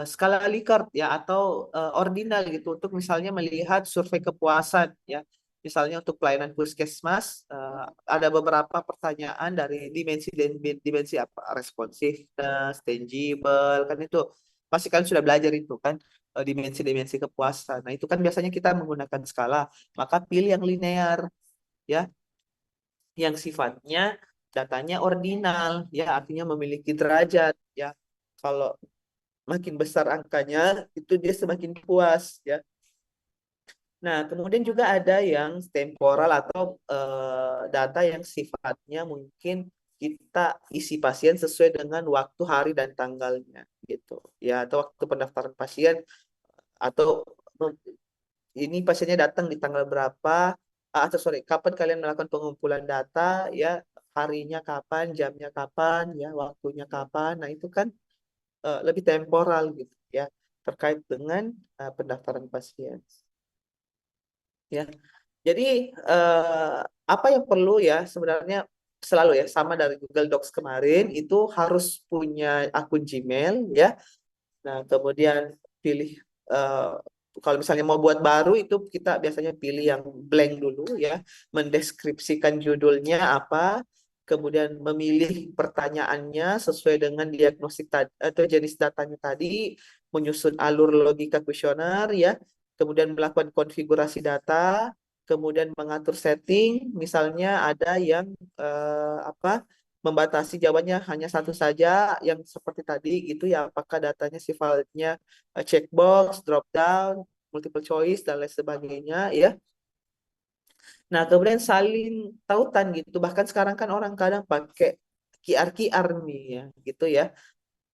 skala Likert ya atau ordinal gitu untuk misalnya melihat survei kepuasan ya. Misalnya untuk pelayanan puskesmas ada beberapa pertanyaan dari dimensi apa responsiveness, tangible kan itu pasti kalian sudah belajar itu kan dimensi-dimensi kepuasan. Nah, itu kan biasanya kita menggunakan skala, maka pilih yang linear ya, yang sifatnya datanya ordinal ya, artinya memiliki derajat ya. Kalau makin besar angkanya, itu dia semakin puas ya. Nah, kemudian juga ada yang temporal atau data yang sifatnya mungkin kita isi pasien sesuai dengan waktu, hari, dan tanggalnya gitu. Ya, atau waktu pendaftaran pasien atau ini pasiennya datang di tanggal berapa, atau sorry, kapan kalian melakukan pengumpulan data ya, harinya kapan, jamnya kapan, ya, waktunya kapan. Nah, itu kan lebih temporal gitu ya terkait dengan pendaftaran pasien ya. Jadi apa yang perlu ya sebenarnya selalu ya sama dari Google Docs kemarin itu harus punya akun Gmail ya. Nah, kemudian pilih kalau misalnya mau buat baru itu kita biasanya pilih yang blank dulu ya, mendeskripsikan judulnya apa, kemudian memilih pertanyaannya sesuai dengan diagnostik tadi atau jenis datanya tadi, menyusun alur logika kuesioner ya, kemudian melakukan konfigurasi data, kemudian mengatur setting, misalnya ada yang apa membatasi jawabannya hanya satu saja yang seperti tadi gitu ya, apakah datanya sifatnya checkbox, drop down, multiple choice dan lain sebagainya ya. Nah, kemudian salin tautan gitu. Bahkan sekarang kan orang kadang pakai QR nih ya gitu ya.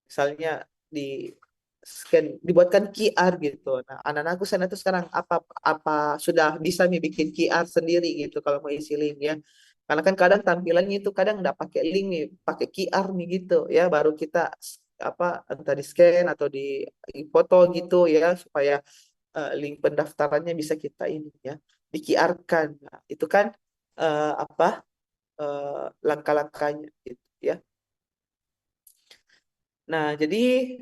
Misalnya di scan dibuatkan QR gitu. Nah, anak-anakku sana tuh sekarang apa apa sudah bisa nih bikin QR sendiri gitu kalau mau isi link ya. Karena kan kadang tampilannya itu kadang nggak pakai link nih, pakai QR nih gitu ya, baru kita apa entah di scan atau di foto gitu ya supaya link pendaftarannya bisa kita ini ya di QR-kan. Nah, itu kan apa langkah-langkahnya gitu ya. Nah, jadi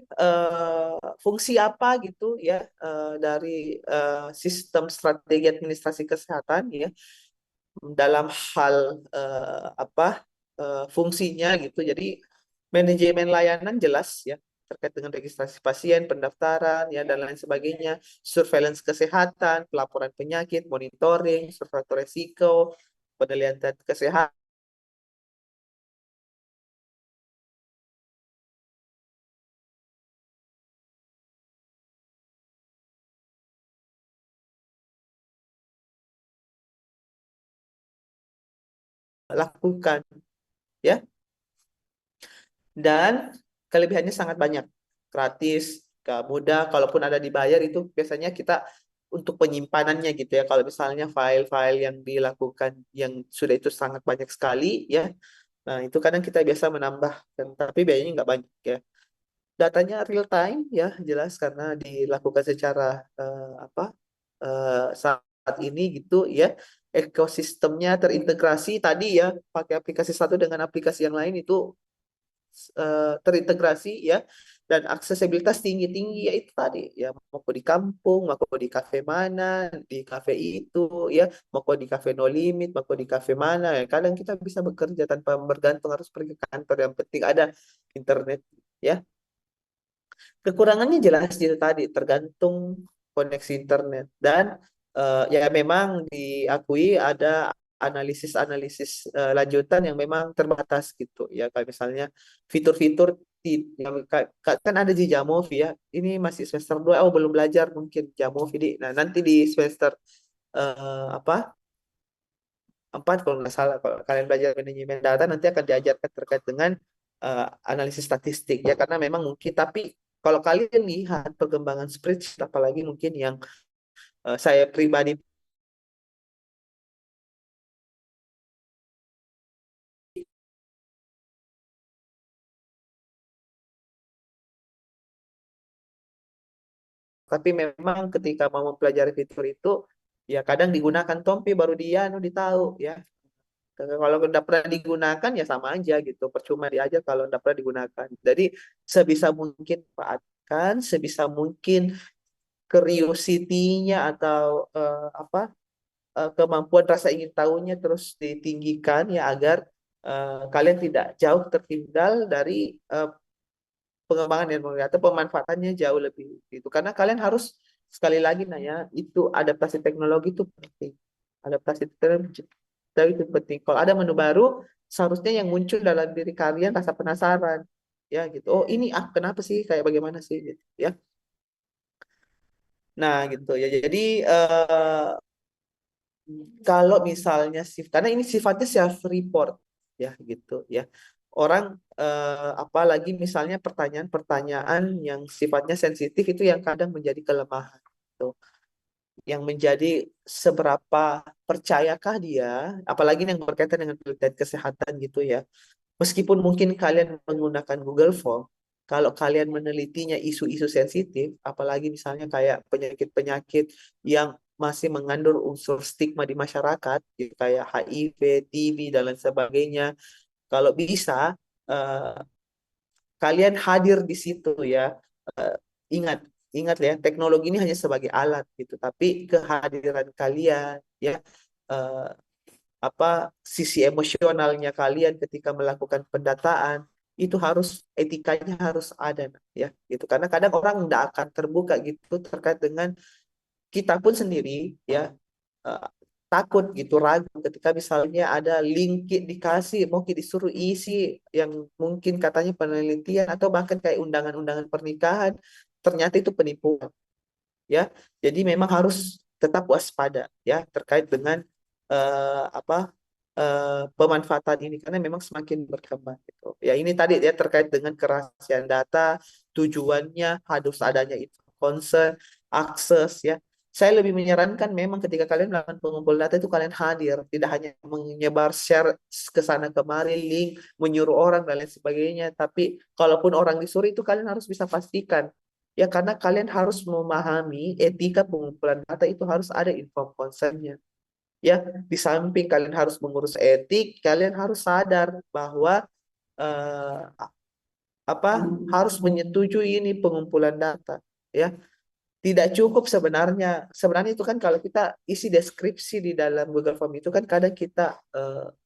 fungsi apa gitu ya dari sistem strategi administrasi kesehatan ya dalam hal apa fungsinya gitu. Jadi manajemen layanan jelas ya terkait dengan registrasi pasien, pendaftaran ya dan lain sebagainya, surveillance kesehatan, pelaporan penyakit, monitoring, survei resiko, penilaian kesehatan lakukan ya. Dan kelebihannya sangat banyak, gratis, gak mudah, kalaupun ada dibayar itu biasanya kita untuk penyimpanannya gitu ya. Kalau misalnya file-file yang dilakukan yang sudah itu sangat banyak sekali ya, nah itu kadang kita biasa menambah, tapi biayanya nggak banyak ya. Datanya real time ya, jelas karena dilakukan secara apa saat ini gitu ya. Ekosistemnya terintegrasi tadi ya, pakai aplikasi satu dengan aplikasi yang lain itu terintegrasi ya, dan aksesibilitas tinggi-tinggi ya itu tadi ya, mau di kampung, mau di kafe mana, di kafe itu ya, mau di kafe no limit, mau di kafe mana ya, kadang kita bisa bekerja tanpa bergantung harus pergi ke kantor, yang penting ada internet ya. Kekurangannya jelas itu tadi, tergantung koneksi internet. Dan ya memang diakui ada analisis-analisis lanjutan yang memang terbatas gitu ya. Kayak misalnya fitur-fitur yang kan ada di Jamovi ya. Ini masih semester 2, oh belum belajar mungkin Jamovi. Nah, nanti di semester apa? 4 kalau nggak salah, kalau kalian belajar manajemen data nanti akan diajarkan terkait dengan analisis statistik ya, karena memang mungkin, tapi kalau kalian lihat perkembangan spreadsheet apalagi mungkin yang saya pribadi tapi memang ketika mau mempelajari fitur itu ya kadang digunakan Tompi baru dia ditahu ya. Kalau nggak pernah digunakan ya sama aja gitu, percuma diajar kalau nggak pernah digunakan. Jadi sebisa mungkin manfaatkan, sebisa mungkin curiosity-nya atau kemampuan rasa ingin tahunya terus ditinggikan ya, agar kalian tidak jauh tertinggal dari pengembangan yang mulia atau pemanfaatannya jauh lebih itu, karena kalian harus sekali lagi ya, itu adaptasi teknologi itu penting, adaptasi teknologi itu penting. Kalau ada menu baru seharusnya yang muncul dalam diri kalian rasa penasaran ya gitu, oh ini kenapa sih, kayak bagaimana sih gitu ya. Nah gitu ya, jadi kalau misalnya karena ini sifatnya self report ya gitu ya, orang apalagi misalnya pertanyaan-pertanyaan yang sifatnya sensitif itu yang kadang menjadi kelemahan gitu. Yang menjadi seberapa percayakah dia, apalagi yang berkaitan dengan penelitian kesehatan gitu ya, meskipun mungkin kalian menggunakan Google Form, kalau kalian menelitinya isu-isu sensitif, apalagi misalnya kayak penyakit-penyakit yang masih mengandung unsur stigma di masyarakat, gitu, kayak HIV, TB, dan lain sebagainya, kalau bisa eh, kalian hadir di situ ya. Eh, ingat, ingat ya, teknologi ini hanya sebagai alat gitu, tapi kehadiran kalian ya, eh, apa sisi emosionalnya kalian ketika melakukan pendataan itu harus, etikanya harus ada ya gitu, karena kadang orang tidak akan terbuka gitu terkait dengan kita pun sendiri ya, eh, takut gitu, ragu ketika misalnya ada link dikasih mau disuruh isi yang mungkin katanya penelitian atau bahkan kayak undangan-undangan pernikahan, ternyata itu penipuan ya. Jadi memang harus tetap waspada ya terkait dengan pemanfaatan ini, karena memang semakin berkembang gitu. Ya ini tadi ya terkait dengan kerahasiaan data, tujuannya harus adanya itu concern, akses ya. Saya lebih menyarankan memang ketika kalian melakukan pengumpulan data itu kalian hadir, tidak hanya menyebar share ke sana kemari link, menyuruh orang dan lain sebagainya, tapi kalaupun orang disuruh itu kalian harus bisa pastikan ya, karena kalian harus memahami etika pengumpulan data itu harus ada informed consent-nya. Ya, di samping kalian harus mengurus etik, kalian harus sadar bahwa eh, harus menyetujui ini pengumpulan data. Ya, tidak cukup sebenarnya itu kan kalau kita isi deskripsi di dalam Google Form itu kan kadang kita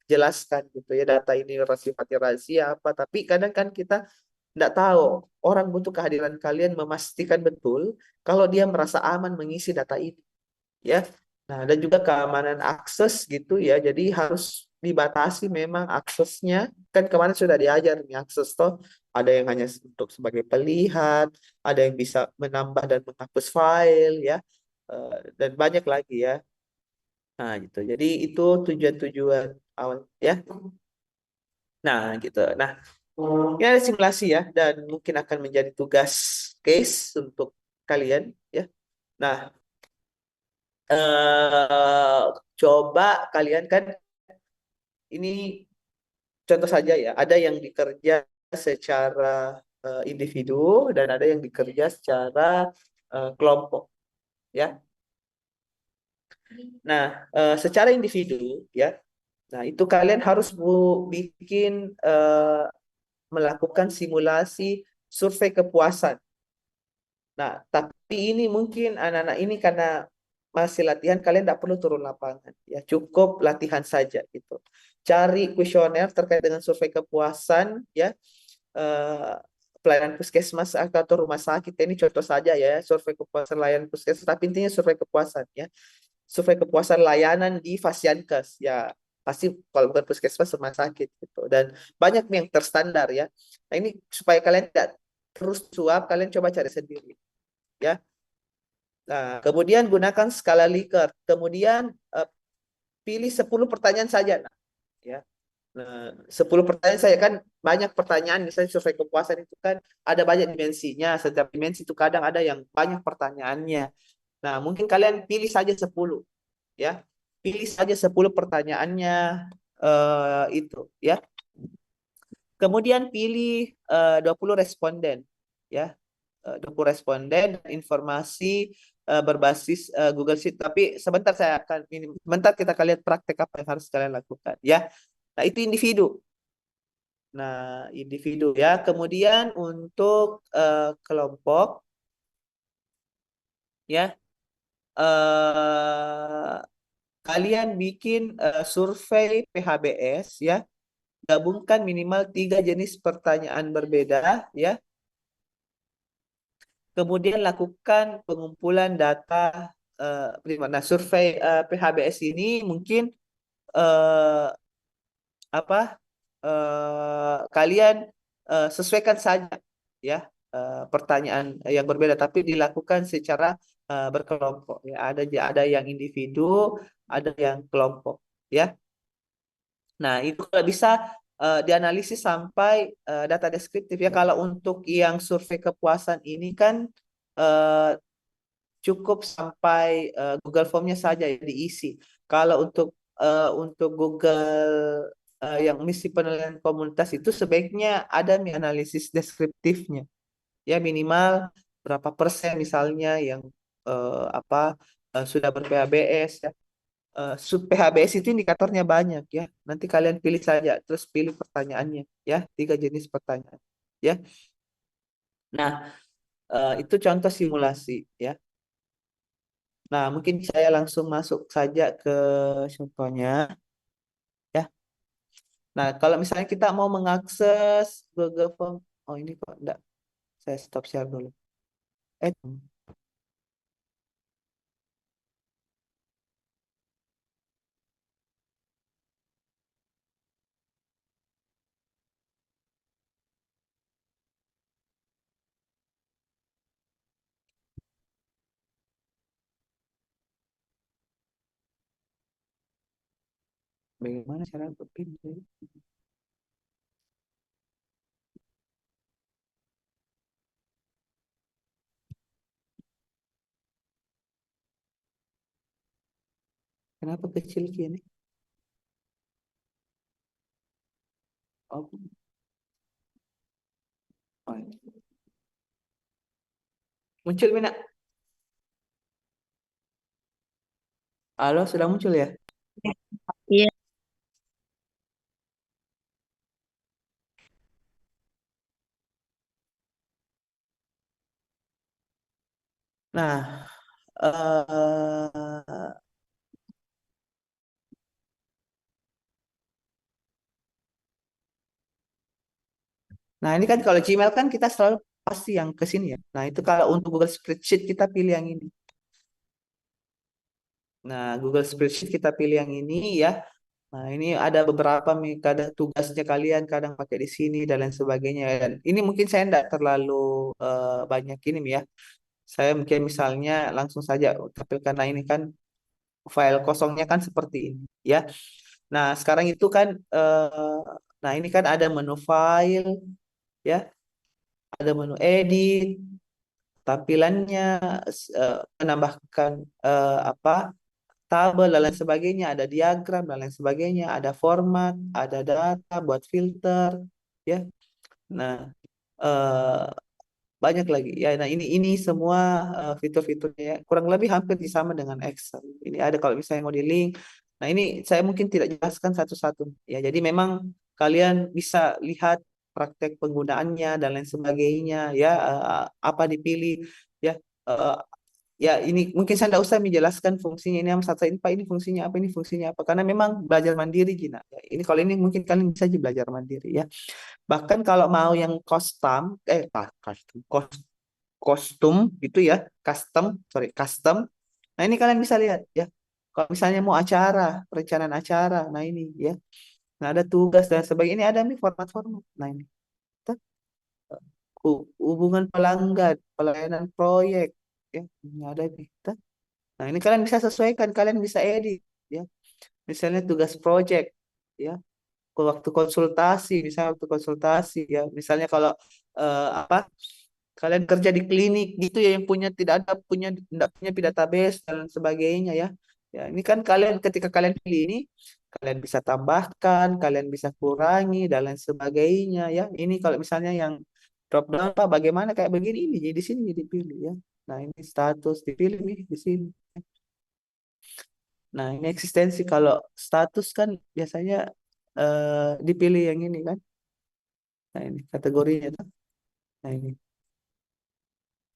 jelaskan gitu ya, data ini sifatnya rahasia apa, tapi kadang kan kita tidak tahu, orang butuh kehadiran kalian memastikan betul kalau dia merasa aman mengisi data ini ya. Nah, dan juga keamanan akses gitu ya. Jadi harus dibatasi memang aksesnya. Kan kemarin sudah diajar nih akses toh. Ada yang hanya untuk sebagai pelihat, ada yang bisa menambah dan menghapus file ya. Dan banyak lagi ya. Nah, gitu. Jadi itu tujuan-tujuan awal ya. Nah, gitu. Nah, ini ada simulasi ya, dan mungkin akan menjadi tugas case untuk kalian ya. Nah, eh coba kalian kan, ini contoh saja ya, ada yang dikerja secara individu dan ada yang dikerja secara kelompok ya. Nah, secara individu ya, nah itu kalian harus bikin melakukan simulasi survei kepuasan. Nah, tapi ini mungkin anak-anak ini karena masih latihan, kalian tidak perlu turun lapangan. Ya, cukup latihan saja gitu. Cari kuesioner terkait dengan survei kepuasan, ya, eh, pelayanan puskesmas atau rumah sakit. Ini contoh saja ya, survei kepuasan layanan puskesmas. Tapi intinya survei kepuasan, ya, survei kepuasan layanan di Fasiankes, ya. Pasti kalau bukan puskesmas rumah sakit gitu. Dan banyak yang terstandar ya. Nah, ini supaya kalian tidak terus suap, kalian coba cari sendiri. Ya. Nah, kemudian gunakan skala Likert. Kemudian pilih 10 pertanyaan saja. Nah, ya. Nah, 10 pertanyaan saya kan banyak pertanyaan, misalnya survei kepuasan itu kan ada banyak dimensinya. Setiap dimensi itu kadang ada yang banyak pertanyaannya. Nah, mungkin kalian pilih saja 10, ya. Pilih saja 10 pertanyaannya itu, ya. Kemudian pilih 20 responden, ya. 20 responden, informasi berbasis Google Sheet. Tapi sebentar sebentar kita akan lihat praktek apa yang harus kalian lakukan, ya. Nah, itu individu. Nah, individu ya. Kemudian untuk kelompok, ya, kalian bikin survei PHBS, ya. Gabungkan minimal 3 jenis pertanyaan berbeda, ya. Kemudian lakukan pengumpulan data prima. Nah, survei PHBS ini mungkin kalian sesuaikan saja, ya, pertanyaan yang berbeda, tapi dilakukan secara berkelompok. Ya, ada yang individu, ada yang kelompok, ya. Nah, itu kalau bisa dianalisis sampai data deskriptif ya. Kalau untuk yang survei kepuasan ini kan cukup sampai Google Form-nya saja ya, diisi. Kalau untuk Google yang misi penilaian komunitas itu sebaiknya ada analisis deskriptifnya. Ya, minimal berapa persen misalnya yang sudah ber-PHBS ya. Sub-PHBS itu indikatornya banyak ya. Nanti kalian pilih saja, terus pilih pertanyaannya ya, 3 jenis pertanyaan ya. Nah, itu contoh simulasi ya. Nah, mungkin saya langsung masuk saja ke contohnya ya. Nah, kalau misalnya kita mau mengakses Google Form, oh ini kok enggak, saya stop share dulu. Eh, bagaimana cara berpindah? Kenapa kecil gini? Oh, oh, ini. Muncul Mina? Halo, sudah muncul ya? Iya. Nah, eh nah ini kan kalau Gmail kan kita selalu pasti yang ke sini ya. Nah, itu kalau untuk Google Spreadsheet kita pilih yang ini. Nah, Google Spreadsheet kita pilih yang ini ya. Nah, ini ada beberapa nih, kadang tugasnya kalian kadang pakai di sini dan lain sebagainya. Dan ini mungkin saya tidak terlalu banyak ini ya. Saya mungkin misalnya langsung saja, tapi karena ini kan file kosongnya kan seperti ini ya. Nah, sekarang itu kan nah ini kan ada menu file ya, ada menu edit, tampilannya menambahkan tabel dan lain sebagainya, ada diagram dan lain sebagainya, ada format, ada data buat filter ya. Nah, eh, banyak lagi ya. Nah, ini semua fitur-fiturnya ya. Kurang lebih hampir sama dengan Excel. Ini ada kalau misalnya mau di link. Nah, ini saya mungkin tidak jelaskan satu-satu ya. Jadi memang kalian bisa lihat praktek penggunaannya dan lain sebagainya ya, apa dipilih ya. Eh, Ya, ini mungkin saya tidak usah menjelaskan fungsinya ini satu ini Pak, ini fungsinya apa, ini fungsinya apa, karena memang belajar mandiri Gina. Ya, ini kalau ini mungkin kalian bisa aja belajar mandiri ya. Bahkan kalau mau yang kostum gitu ya, custom. Nah, ini kalian bisa lihat ya. Kalau misalnya mau acara, perencanaan acara, nah ini ya. Nah, ada tugas dan sebagainya. Ini ada nih format-format. Nah, ini. Tuh, hubungan pelanggan, pelayanan proyek ya. Ini ada nih. Tuh. Nah, ini kalian bisa sesuaikan, kalian bisa edit ya. Misalnya tugas project ya. Waktu konsultasi, misalnya waktu konsultasi ya. Misalnya kalau apa? Kalian kerja di klinik gitu ya, yang punya tidak punya database dan sebagainya ya. Ya, ini kan kalian ketika kalian pilih ini, kalian bisa tambahkan, kalian bisa kurangi dan lain sebagainya ya. Ini kalau misalnya yang drop down Pak, bagaimana kayak begini ini jadi di sini dipilih ya. Nah, ini status dipilih nih di sini. Nah, ini eksistensi. Kalau status kan biasanya dipilih yang ini kan. Nah, ini kategorinya tuh. Nah, ini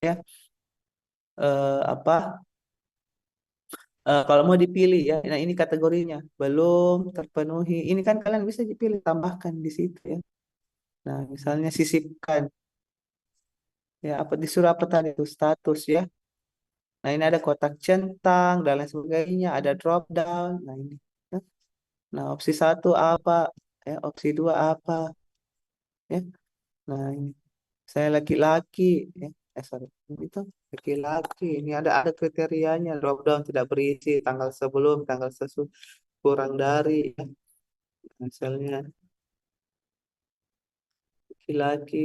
ya, apa? Kalau mau dipilih ya, nah ini kategorinya belum terpenuhi. Ini kan kalian bisa dipilih, tambahkan di situ ya. Nah, misalnya sisipkan ya, apa disuruh apa tadi itu status ya. Nah, ini ada kotak centang dan lain sebagainya, ada drop down. Nah, ini. Ya. Nah, opsi satu apa? Ya, opsi dua apa? Ya. Nah, ini saya laki-laki ya. Sorry. Itu laki-laki. Ini ada kriterianya. Drop down tidak berisi tanggal sebelum, tanggal sesudah, kurang dari ya. Misalnya laki-laki.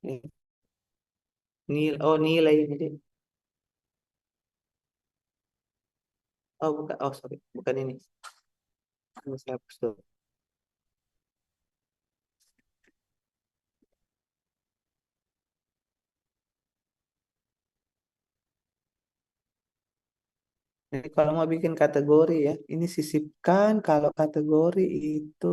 Ya. Nilai ini deh. Oh, bukan. Oh, sorry. Bukan ini. Ini saya hapus dulu. Jadi kalau mau bikin kategori ya, ini sisipkan. Kalau kategori itu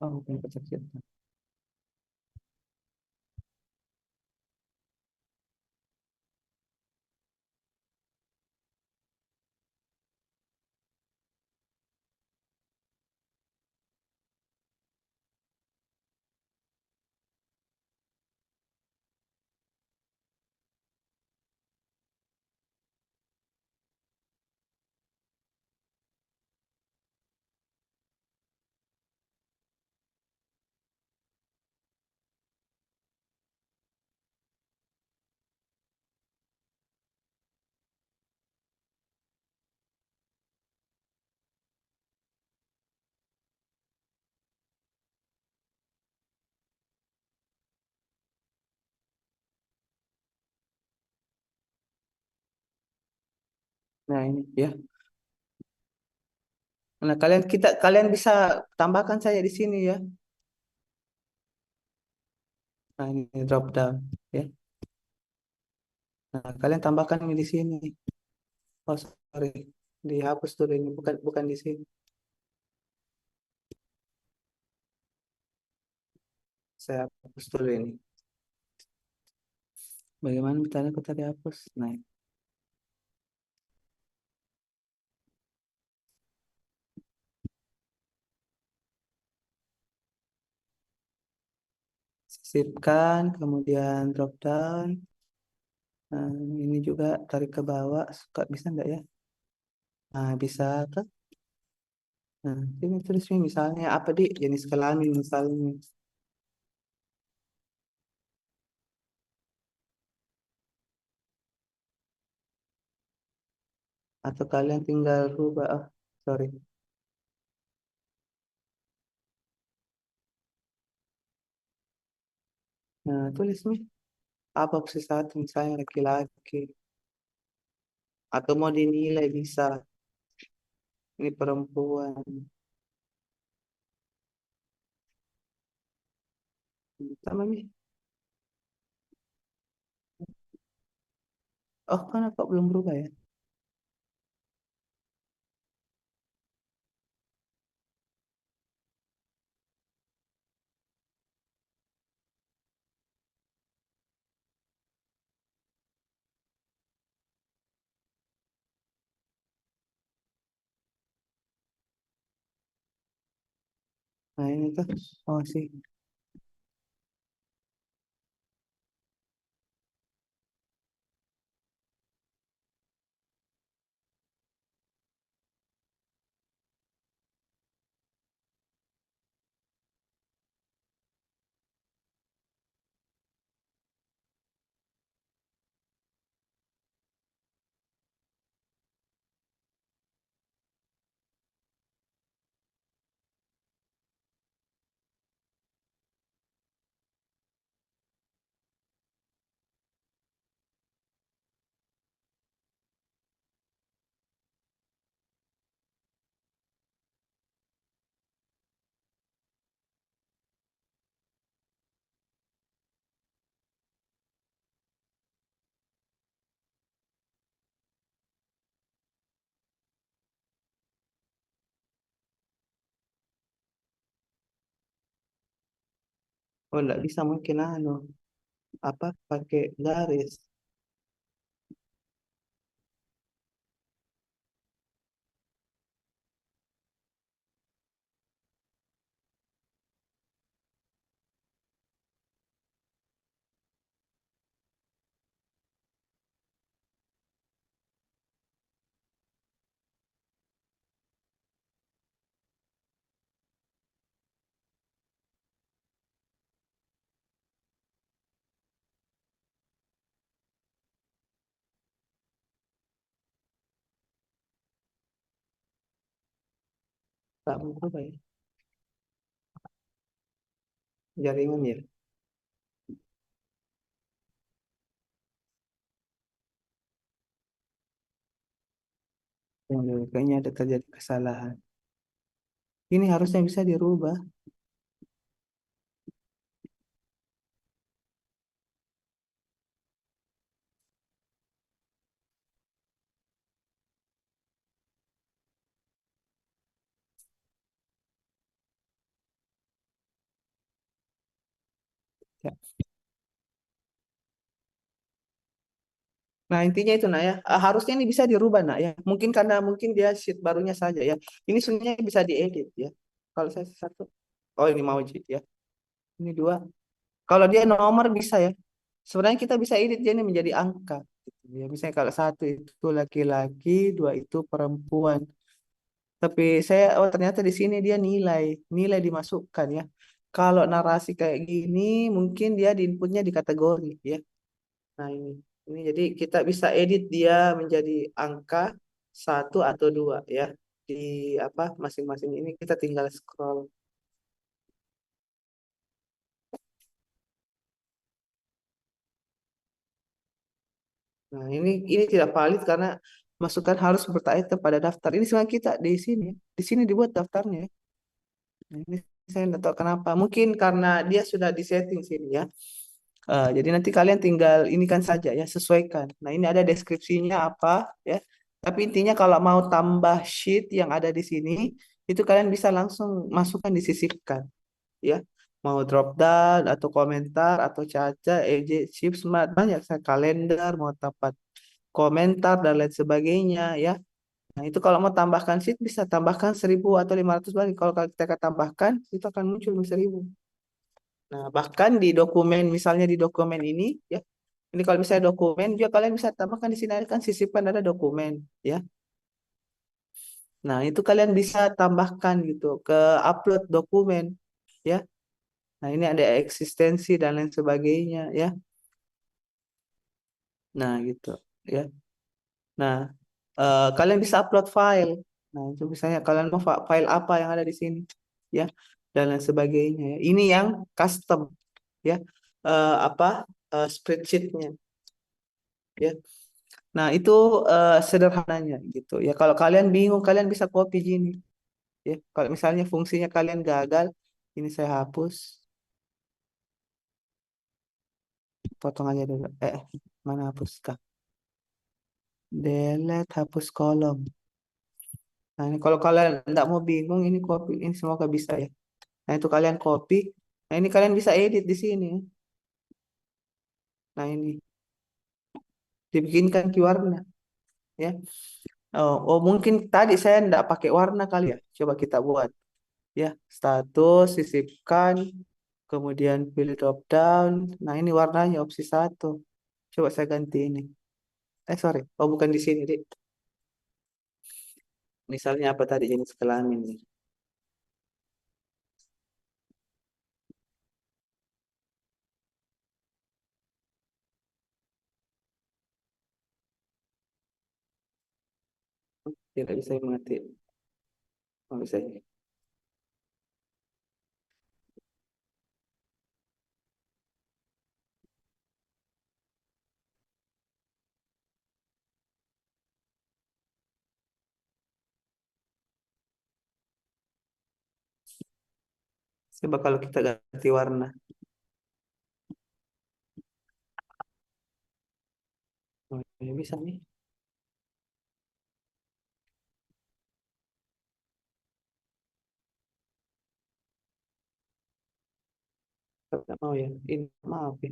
oh, bukan kecil. Nah, ini ya. Nah, kalian bisa tambahkan saya di sini ya. Nah, ini drop down ya. Nah, kalian tambahkan ini di sini. Oh, sorry. Dihapus dulu ini, bukan bukan di sini. Saya hapus dulu ini. Bagaimana misalnya aku tadi hapus? Nah, sisipkan, kemudian drop down. Nah, ini juga tarik ke bawah, suka bisa enggak ya? Nah, bisa kan? Nah, ini tulisnya misalnya apa di jenis kelamin misalnya. Atau kalian tinggal rubah, oh, sorry. Nah, tulis nih apa opsi satu misalnya laki-laki atau mau dinilai bisa ini perempuan. Sama nih. Oh, kan kok belum berubah ya? Nah, ini tuh. Oh, sih. Oh, enggak bisa mungkin apa pakai garis. Tak berubah ya. Jaringan ya. Kayaknya ada terjadi kesalahan. Ini harusnya bisa dirubah. Ya. Nah, intinya itu nak ya. Harusnya ini bisa dirubah nak ya. Mungkin karena mungkin dia sheet barunya saja ya. Ini sebenarnya bisa diedit ya. Kalau saya satu. Oh, ini mau cheat ya. Ini dua. Kalau dia nomor bisa ya. Sebenarnya kita bisa edit dia ini menjadi angka. Gitu ya, misalnya kalau satu itu laki-laki, dua itu perempuan. Tapi saya, oh ternyata di sini dia nilai dimasukkan ya. Kalau narasi kayak gini, mungkin dia di inputnya di kategori ya. Nah ini jadi kita bisa edit dia menjadi angka satu atau dua ya. Di apa masing-masing ini kita tinggal scroll. Nah, ini tidak valid karena masukan harus bertahan pada daftar. Ini sebenarnya kita di sini, di sini dibuat daftarnya. Nah, ini saya tidak tahu kenapa. Mungkin karena dia sudah disetting sini ya. Jadi nanti kalian tinggal ini kan saja ya, sesuaikan. Nah, ini ada deskripsinya apa ya. Tapi intinya kalau mau tambah sheet yang ada di sini, itu kalian bisa langsung masukkan disisipkan ya. Mau drop down atau komentar atau caca, EJ, shift smart banyak saya kalender, mau tempat komentar dan lain sebagainya ya. Nah, itu kalau mau tambahkan sheet bisa tambahkan 1000 atau 500 lagi. Kalau kita tambahkan itu akan muncul 1000. Nah, bahkan di dokumen misalnya di dokumen ini ya. Ini kalau misalnya dokumen juga kalian bisa tambahkan di sini kan sisipkan ada dokumen ya. Nah, itu kalian bisa tambahkan gitu ke upload dokumen ya. Nah, ini ada eksistensi dan lain sebagainya ya. Nah, gitu ya. Nah, kalian bisa upload file. Nah, itu misalnya kalian mau file apa yang ada di sini, ya, dan lain sebagainya. Ya. Ini yang custom, ya. spreadsheet-nya ya. Nah, itu sederhananya gitu ya. Kalau kalian bingung, kalian bisa copy gini ya. Kalau misalnya fungsinya kalian gagal, ini saya hapus, potong aja dulu. Mana hapuskah? Delete, hapus kolom. Nah, ini kalau kalian nggak mau bingung, ini copy, ini semoga bisa ya. Nah, itu kalian copy. Nah, ini kalian bisa edit di sini ya. Nah, ini dibikinkan warna ya. Oh, mungkin tadi saya nggak pakai warna kali ya. Coba kita buat ya. Status, sisipkan, kemudian pilih drop down. Nah, ini warnanya opsi 1. Coba saya ganti ini. Sorry. Oh, bukan di sini, Dik. Misalnya apa tadi jenis kelamin nih? Tidak bisa mengerti. Oh, bisa ini. Coba kalau kita ganti warna. Oh, ini bisa nih. Tidak mau ya. Ini maaf ya.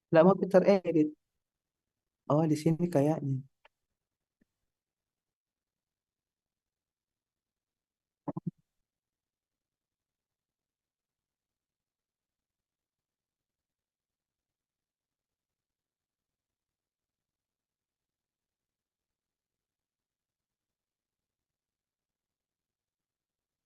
Tidak mau kita edit. Oh, di sini kayaknya.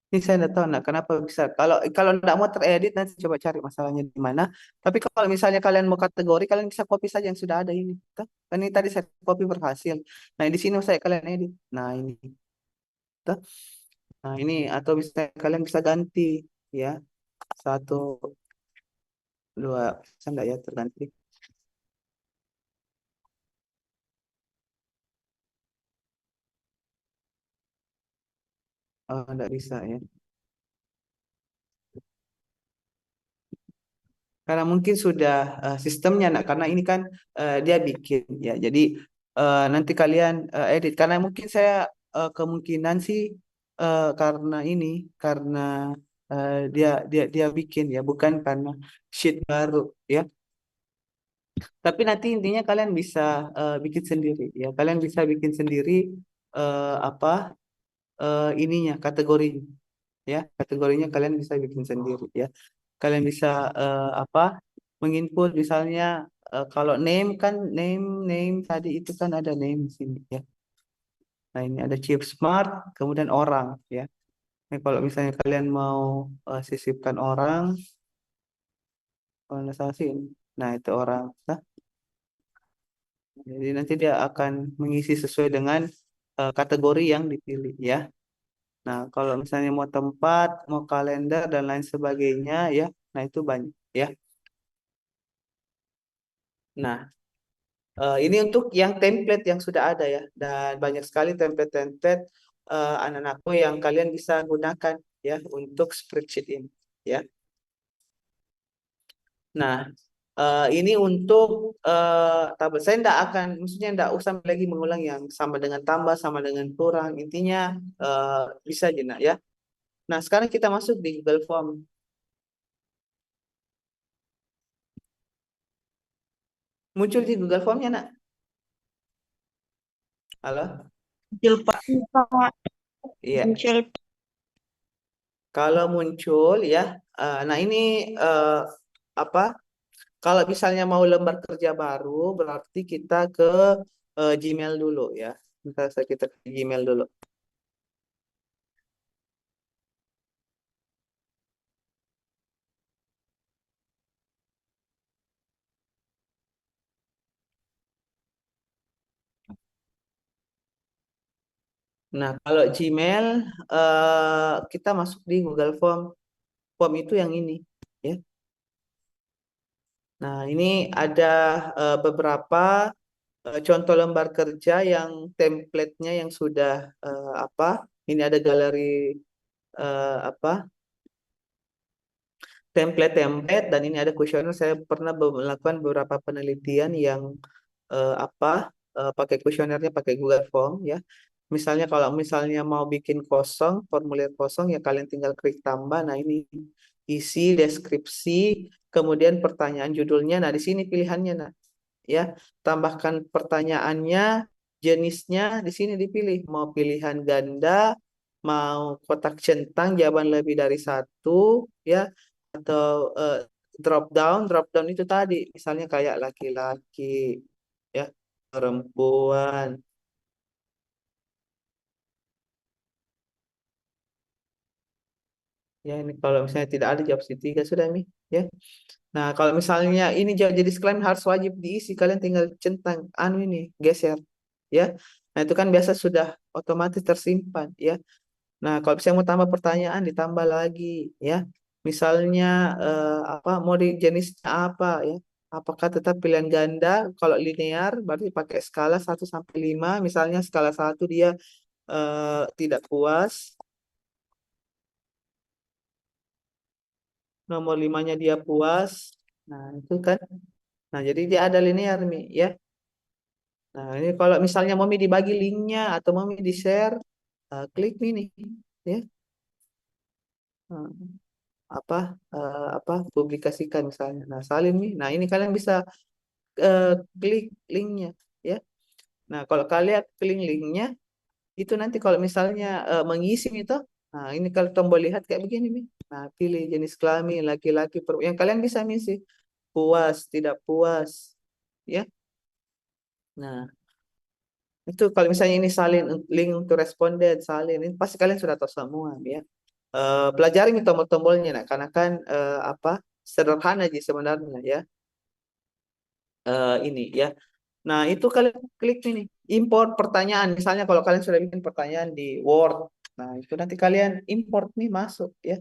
Ini saya tidak tahu nak kenapa bisa. Kalau kalau tidak mau teredit nanti coba cari masalahnya di mana. Tapi kalau misalnya kalian mau kategori, kalian bisa copy saja yang sudah ada ini. Tuh. Kan ini tadi saya copy berhasil. Nah di sini saya kalian edit. Nah ini. Tuh. Nah ini atau bisa kalian bisa ganti ya 1, 2. Bisa enggak ya terganti? Oh enggak bisa ya. Karena mungkin sudah sistemnya nak karena ini kan dia bikin ya. Jadi nanti kalian edit karena mungkin saya kemungkinan sih karena ini karena dia dia dia bikin ya bukan karena sheet baru ya. Tapi nanti intinya kalian bisa bikin sendiri ya. Kalian bisa bikin sendiri apa ininya kategorinya ya. Kategorinya kalian bisa bikin sendiri ya. Kalian bisa apa menginput misalnya kalau name kan name tadi itu kan ada name di sini ya. Nah ini ada chip smart kemudian orang ya. Nah, kalau misalnya kalian mau sisipkan orang, kalau salah sih ini. Nah itu orang. Nah, jadi nanti dia akan mengisi sesuai dengan kategori yang dipilih ya. Nah kalau misalnya mau tempat, mau kalender dan lain sebagainya ya. Nah itu banyak ya. Nah, ini untuk yang template yang sudah ada ya, dan banyak sekali template-template anak-anakku yang kalian bisa gunakan ya untuk spreadsheet ini ya. Nah, ini untuk tabel. Saya tidak akan, maksudnya tidak usah lagi mengulang yang sama dengan tambah, sama dengan kurang. Intinya bisa aja nak ya. Nah, sekarang kita masuk di Google Form. Muncul di Google Formnya nak? Halo? Muncul Pak. Pak. Iya. Muncul. Kalau muncul ya, nah ini apa? Kalau misalnya mau lembar kerja baru, berarti kita ke Gmail dulu ya. Kita ke Gmail dulu. Nah, kalau Gmail kita masuk di Google Form. Form itu yang ini, ya. Nah, ini ada beberapa contoh lembar kerja yang template-nya yang sudah apa? Ini ada galeri apa? Template-template dan ini ada kuesioner. Saya pernah melakukan beberapa penelitian yang pakai kuesionernya pakai Google Form ya. Misalnya kalau misalnya mau bikin kosong, formulir kosong ya kalian tinggal klik tambah. Nah, ini isi deskripsi, kemudian pertanyaan judulnya. Nah, di sini pilihannya nah ya. Tambahkan pertanyaannya, jenisnya di sini dipilih mau pilihan ganda, mau kotak centang jawaban lebih dari satu ya atau drop down itu tadi misalnya kayak laki-laki ya perempuan ya ini kalau misalnya tidak ada jawab tiga sudah nih ya. Nah kalau misalnya ini jadi klaim harus wajib diisi kalian tinggal centang anu ini geser ya. Nah itu kan biasa sudah otomatis tersimpan ya. Nah kalau misalnya mau tambah pertanyaan ditambah lagi ya. Misalnya apa mau di jenisnya apa ya. Apakah tetap pilihan ganda? Kalau linear berarti pakai skala 1 sampai 5. Misalnya skala 1 dia tidak puas. Nomor 5-nya dia puas. Nah, itu kan. Nah, jadi dia ada linear nih, ya. Nah, ini kalau misalnya mau dibagi linknya atau mau di-share, klik ini, ya. Nah, apa publikasikan misalnya. Nah, salin nih. Nah, ini kalian bisa klik linknya, ya. Nah, kalau kalian klik linknya, itu nanti kalau misalnya mengisi itu, nah ini kalau tombol lihat kayak begini nih. Nah, pilih jenis kelamin laki-laki yang kalian bisa ngisi puas, tidak puas, ya. Nah, itu kalau misalnya ini salin link untuk responden, salin ini pasti kalian sudah tahu semua, ya. Pelajari nih tombol-tombolnya, nah, karena kan apa sederhana aja sebenarnya, ya. Ini ya. Nah, itu kalian klik ini, import pertanyaan. Misalnya kalau kalian sudah bikin pertanyaan di Word, nah itu nanti kalian import nih masuk ya.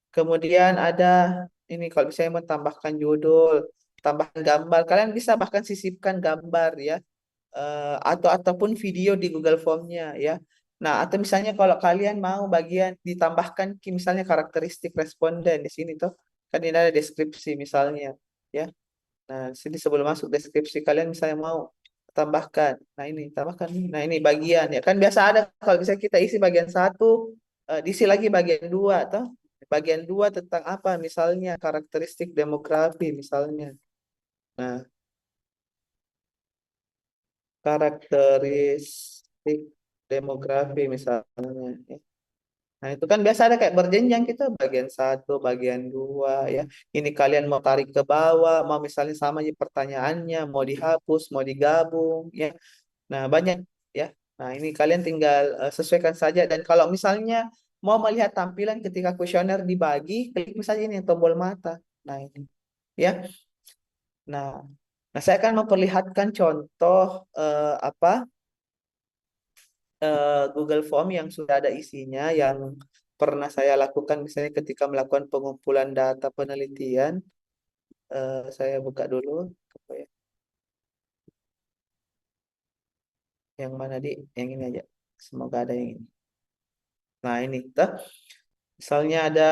Kemudian ada ini kalau misalnya mau tambahkan judul, tambahkan gambar, kalian bisa bahkan sisipkan gambar ya. Ataupun video di Google Form-nya ya. Nah, atau misalnya kalau kalian mau bagian ditambahkan misalnya karakteristik responden di sini tuh kan ini ada deskripsi misalnya ya. Nah, di sini sebelum masuk deskripsi kalian misalnya mau tambahkan. Nah, ini tambahkan. Nah, ini bagian ya. Kan biasa ada kalau bisa kita isi bagian satu, diisi lagi bagian dua, toh. Bagian dua tentang apa? Misalnya karakteristik demografi misalnya. Nah, karakteristik demografi misalnya. Ya. Nah, itu kan biasa ada kayak berjenjang kita bagian satu, bagian dua ya. Ini kalian mau tarik ke bawah, mau misalnya sama aja pertanyaannya, mau dihapus, mau digabung ya. Nah, banyak ya. Nah, ini kalian tinggal sesuaikan saja dan kalau misalnya mau melihat tampilan ketika kuesioner dibagi, klik saja ini tombol mata. Nah, ini ya. Nah, saya akan memperlihatkan contoh apa Google Form yang sudah ada isinya yang pernah saya lakukan misalnya ketika melakukan pengumpulan data penelitian. Saya buka dulu. Apa ya? Yang mana di? Yang ini aja. Semoga ada yang ini. Nah ini, toh. Misalnya ada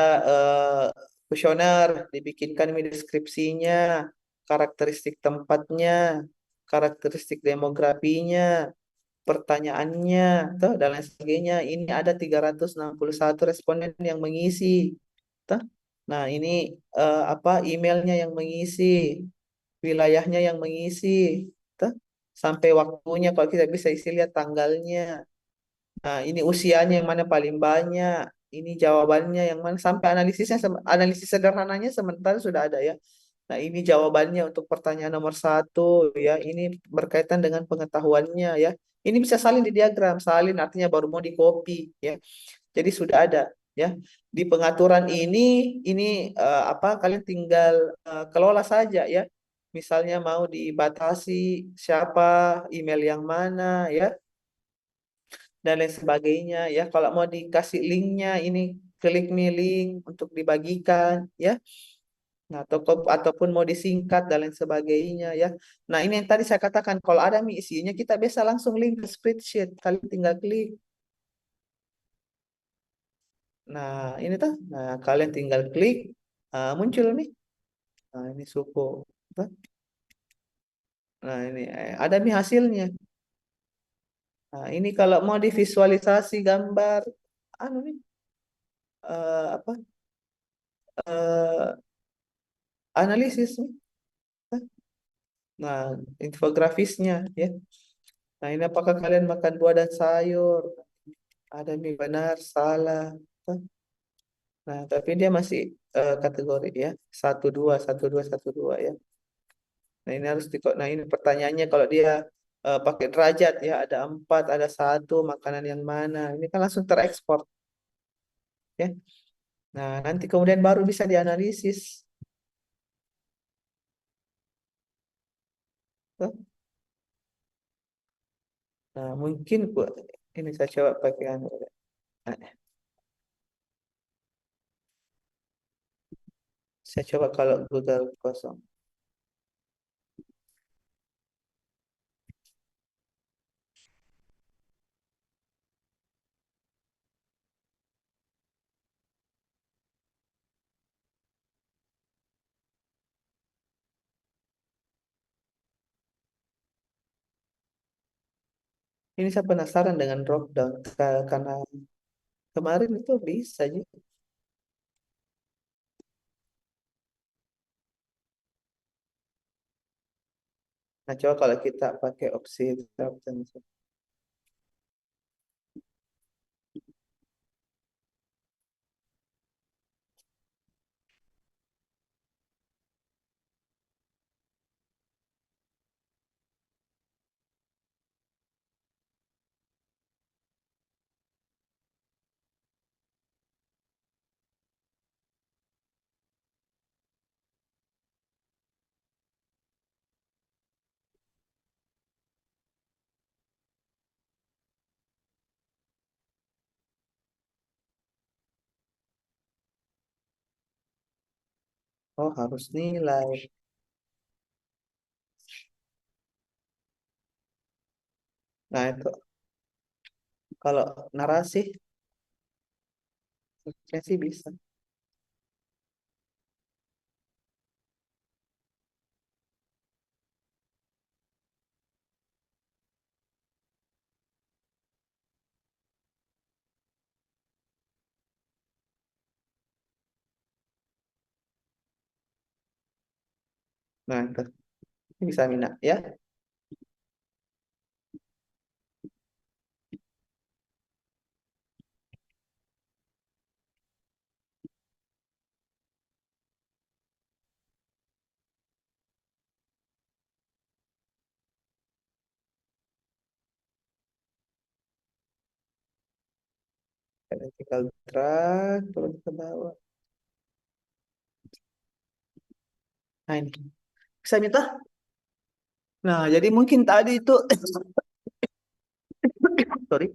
kuesioner, dibikinkan ini deskripsinya, karakteristik tempatnya, karakteristik demografinya, pertanyaannya, toh, dan lain sebagainya. Ini ada 361 responden yang mengisi. Toh. Nah, ini apa emailnya yang mengisi, wilayahnya yang mengisi, toh. Sampai waktunya kalau kita bisa isi lihat tanggalnya. Nah, ini usianya yang mana paling banyak, ini jawabannya yang mana sampai analisis sederhananya sementara sudah ada ya. Nah, ini jawabannya untuk pertanyaan nomor 1 ya. Ini berkaitan dengan pengetahuannya ya. Ini bisa salin di diagram. Salin artinya baru mau di copy ya. Jadi sudah ada ya. Di pengaturan ini apa kalian tinggal kelola saja ya. Misalnya mau dibatasi siapa, email yang mana ya, dan lain sebagainya ya. Kalau mau dikasih linknya ini klik nih link untuk dibagikan ya. Nah, ataupun mau disingkat dan lain sebagainya ya. Nah, ini yang tadi saya katakan kalau ada isinya kita bisa langsung link ke spreadsheet. Kalian tinggal klik. Nah, ini tuh. Nah, kalian tinggal klik muncul nih. Nah, ini suku. Tuh. Nah, ini ada nih hasilnya. Nah, ini kalau mau divisualisasi gambar anu nih apa? eh, analisis nih. Nah, infografisnya ya. Nah, ini apakah kalian makan buah dan sayur? Ada mie benar, salah. Nah, tapi dia masih kategori ya. 1 2 1 2 1 2 ya. Nah, ini harus nah, ini pertanyaannya kalau dia pakai derajat ya, ada 4, ada 1, makanan yang mana? Ini kan langsung terekspor ya. Nah, nanti kemudian baru bisa dianalisis. Tuh. Nah, mungkin ini saya coba pakai nah, saya coba kalau Google kosong. Ini saya penasaran dengan drop down karena kemarin itu bisa juga. Nah, coba kalau kita pakai opsi drop down. Oh, harus nilai. Nah, itu kalau narasi, saya sih bisa. Nah, itu ini bisa minat ya. Vertical drag turun ke bawah. Nah, ini bisa minta. Nah, jadi mungkin tadi itu, sorry.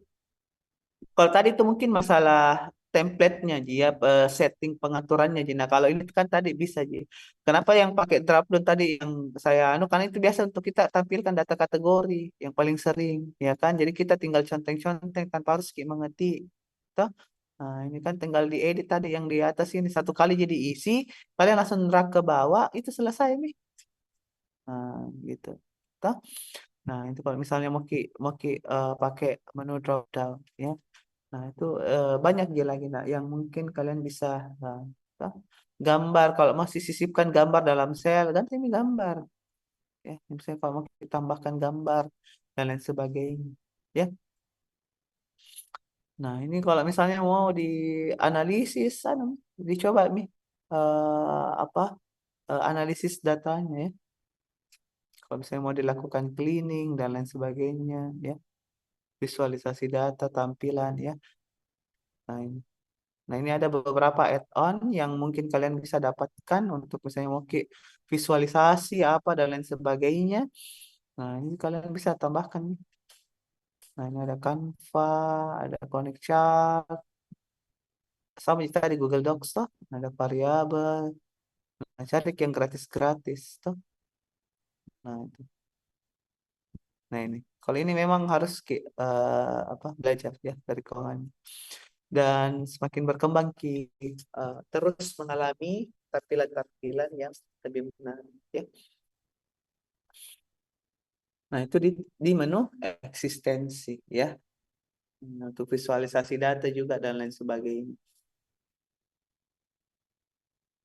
Kalau tadi itu mungkin masalah template-nya, Ji, ya, setting pengaturannya, Ji. Nah, kalau ini kan tadi bisa, Ji. Kenapa yang pakai drop-down tadi yang saya anu, karena itu biasa untuk kita tampilkan data kategori yang paling sering, ya kan? Jadi kita tinggal conteng-conteng tanpa harus mengetik. Toh? Nah, ini kan tinggal diedit tadi yang di atas ini. Satu kali jadi isi, kalian langsung drag ke bawah, itu selesai, nih. Nah, gitu. Toh? Nah, itu kalau misalnya pakai menu drop down, ya. Nah, itu banyak aja lagi nah, yang mungkin kalian bisa nah, apa, gambar kalau masih sisipkan gambar dalam sel kan ini gambar ya misalnya kalau mau ditambahkan gambar dan lain sebagainya ya. Nah, ini kalau misalnya mau dianalisis anu dicoba nih apa analisis datanya ya. Kalau misalnya mau dilakukan cleaning dan lain sebagainya ya, visualisasi data, tampilan ya. Nah ini ada beberapa add-on yang mungkin kalian bisa dapatkan untuk misalnya mau visualisasi apa dan lain sebagainya. Nah ini kalian bisa tambahkan nih. Nah ini ada Canva, ada Connect Chart, sama tadi Google Docs toh, ada variabel. Nah, cari yang gratis-gratis toh. Nah itu. Nah ini, kalau ini memang harus belajar ya dari keuangan. Dan semakin berkembang terus mengalami tampilan-tampilan yang lebih menarik ya. Nah itu di menu eksistensi ya. Nah, untuk visualisasi data juga dan lain sebagainya.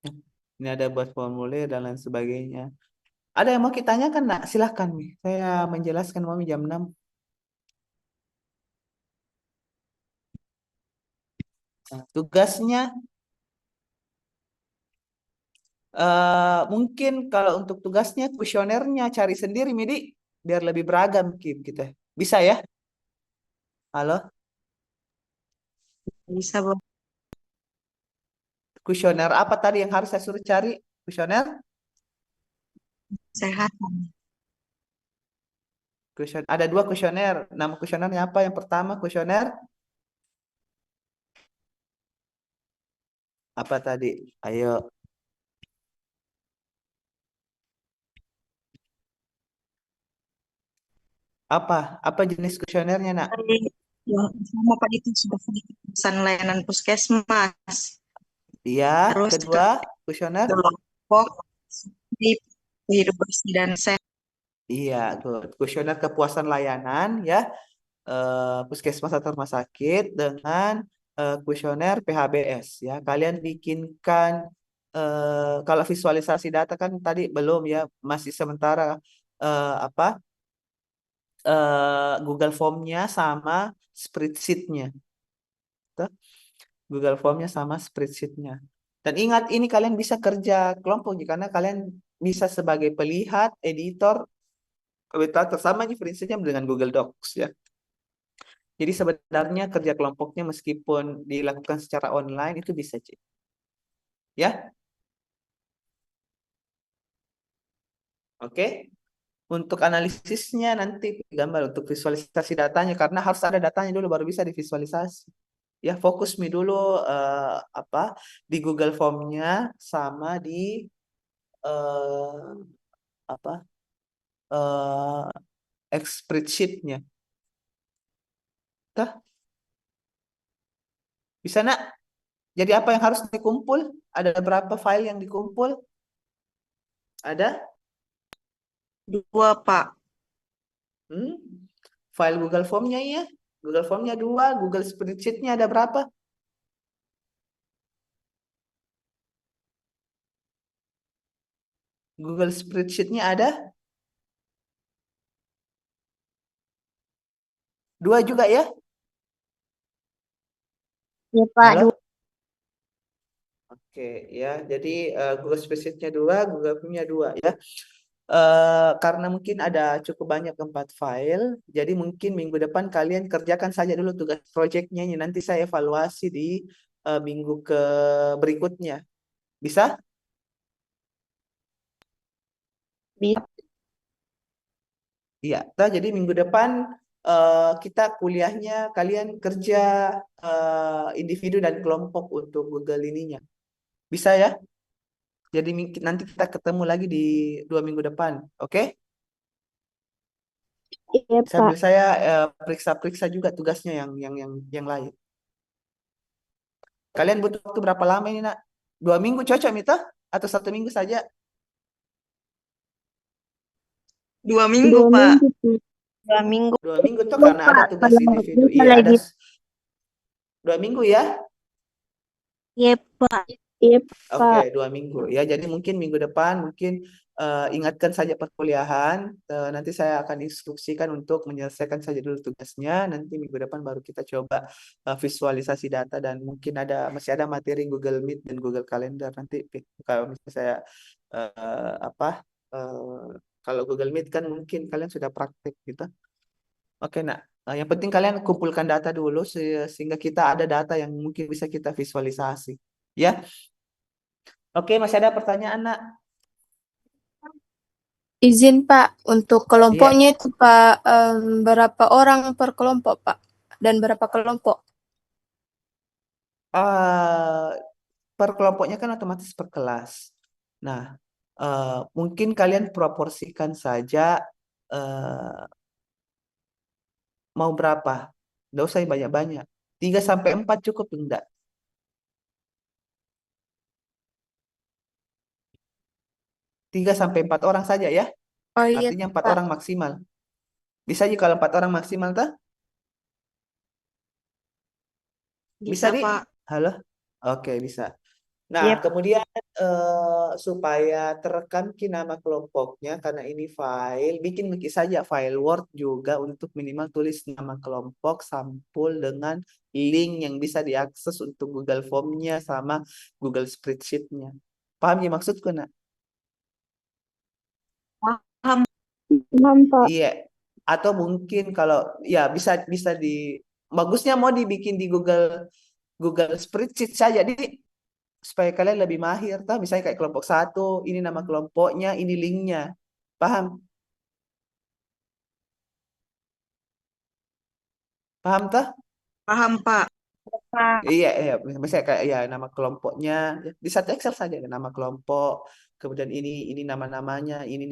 Ya. Ini ada buat formulir dan lain sebagainya. Ada yang mau kita tanyakan, nak? Silahkan nih. Saya menjelaskan Mami jam 6. Nah, tugasnya mungkin kalau untuk tugasnya kuesionernya cari sendiri Midi biar lebih beragam kita. Bisa ya? Halo? Bisa, Bapak. Kuesioner apa tadi yang harus saya suruh cari? Kuesioner? Sehat. Ada 2 kuesioner. Nama kuesionernya apa? Yang pertama kuesioner apa tadi? Ayo. Apa? Apa jenis kuesionernya, nak? Yang pertama Pak itu sudah pesan layanan puskesmas. Iya. Terus Kedua, kuesioner? kelompok hidup bersih dan sehat. Iya, kuesioner kepuasan layanan ya. Puskesmas atau rumah sakit dengan kuesioner PHBS ya. Kalian bikinkan kalau visualisasi data kan tadi belum ya, masih sementara Google Form-nya sama spreadsheet-nya. Tuh, Google Form-nya sama spreadsheet-nya. Dan ingat ini kalian bisa kerja kelompok karena kalian bisa sebagai pelihat, editor, komentator sama aja prinsipnya dengan Google Docs ya. Jadi sebenarnya kerja kelompoknya meskipun dilakukan secara online itu bisa, Cik. Ya? Oke. Untuk analisisnya nanti gambar untuk visualisasi datanya karena harus ada datanya dulu baru bisa divisualisasi. Ya, fokus dulu di Google Form-nya sama di spreadsheet-nya. Bisa, nak? Jadi apa yang harus dikumpul? Ada berapa file yang dikumpul? Ada? 2, Pak. File Google Form-nya ya. Google Form-nya 2, Google Spreadsheet-nya ada berapa? Google Spreadsheet-nya ada? 2 juga ya? Iya Pak. Halo? Oke, ya. Jadi Google Spreadsheet-nya 2, Google Form-nya 2 ya. Karena mungkin ada cukup banyak 4 file, jadi mungkin minggu depan kalian kerjakan saja dulu tugas projectnya, nanti saya evaluasi di minggu berikutnya. Bisa? Bisa. Iya, jadi minggu depan kita kuliahnya kalian kerja individu dan kelompok untuk Google ininya. Bisa ya? Jadi nanti kita ketemu lagi di 2 minggu depan, oke? Iya Pak. Sambil saya periksa-periksa juga tugasnya yang lain. Kalian butuh waktu berapa lama ini, nak? 2 minggu cocok, Mita? Atau 1 minggu saja? 2 minggu, Pak. 2 minggu. 2 minggu tuh karena ada tugas individu. Iya, ada 2 minggu ya? Iya Pak. Iya, Oke, Pak. 2 minggu ya. Jadi mungkin minggu depan mungkin ingatkan saja perkuliahan. Nanti saya akan instruksikan untuk menyelesaikan saja dulu tugasnya. Nanti minggu depan baru kita coba visualisasi data dan mungkin masih ada materi Google Meet dan Google Calendar. Nanti kalau misalnya saya apa kalau Google Meet kan mungkin kalian sudah praktek gitu. Oke, nak. Yang penting kalian kumpulkan data dulu sehingga kita ada data yang mungkin bisa kita visualisasi. Ya. Oke, masih ada pertanyaan, nak? Izin Pak, untuk Iya. kelompoknya itu Pak, berapa orang per kelompok Pak? Dan berapa kelompok? eh per kelompoknya kan otomatis per kelas. Nah, mungkin kalian proporsikan saja eh, mau berapa. Nggak usah yang banyak-banyak. 3 sampai 4 cukup enggak? 3 sampai 4 orang saja ya. Oh iya Artinya 4 Pak. orang maksimal. Bisa aja kalau 4 orang maksimal, tah? Bisa, Bisa, Di? Pak. Halo? Oke, bisa. Nah, Iya, kemudian supaya terekam nama kelompoknya karena ini file, bikin saja file Word juga untuk minimal tulis nama kelompok, sampul dengan link yang bisa diakses untuk Google Form-nya sama Google Spreadsheet-nya. Paham ya maksudku, nak? Paham. paham, Pak. Iya. Atau mungkin kalau ya bisa bisa bagusnya mau dibikin di Google Google Spreadsheet saja, di supaya kalian lebih mahir, tah misalnya kayak kelompok satu, ini nama kelompoknya, ini linknya, paham? Paham tah? Paham, Pak. Pak. Iya, iya, misalnya kayak ya nama kelompoknya di satu Excel saja ada nama kelompok, kemudian ini nama-namanya, ini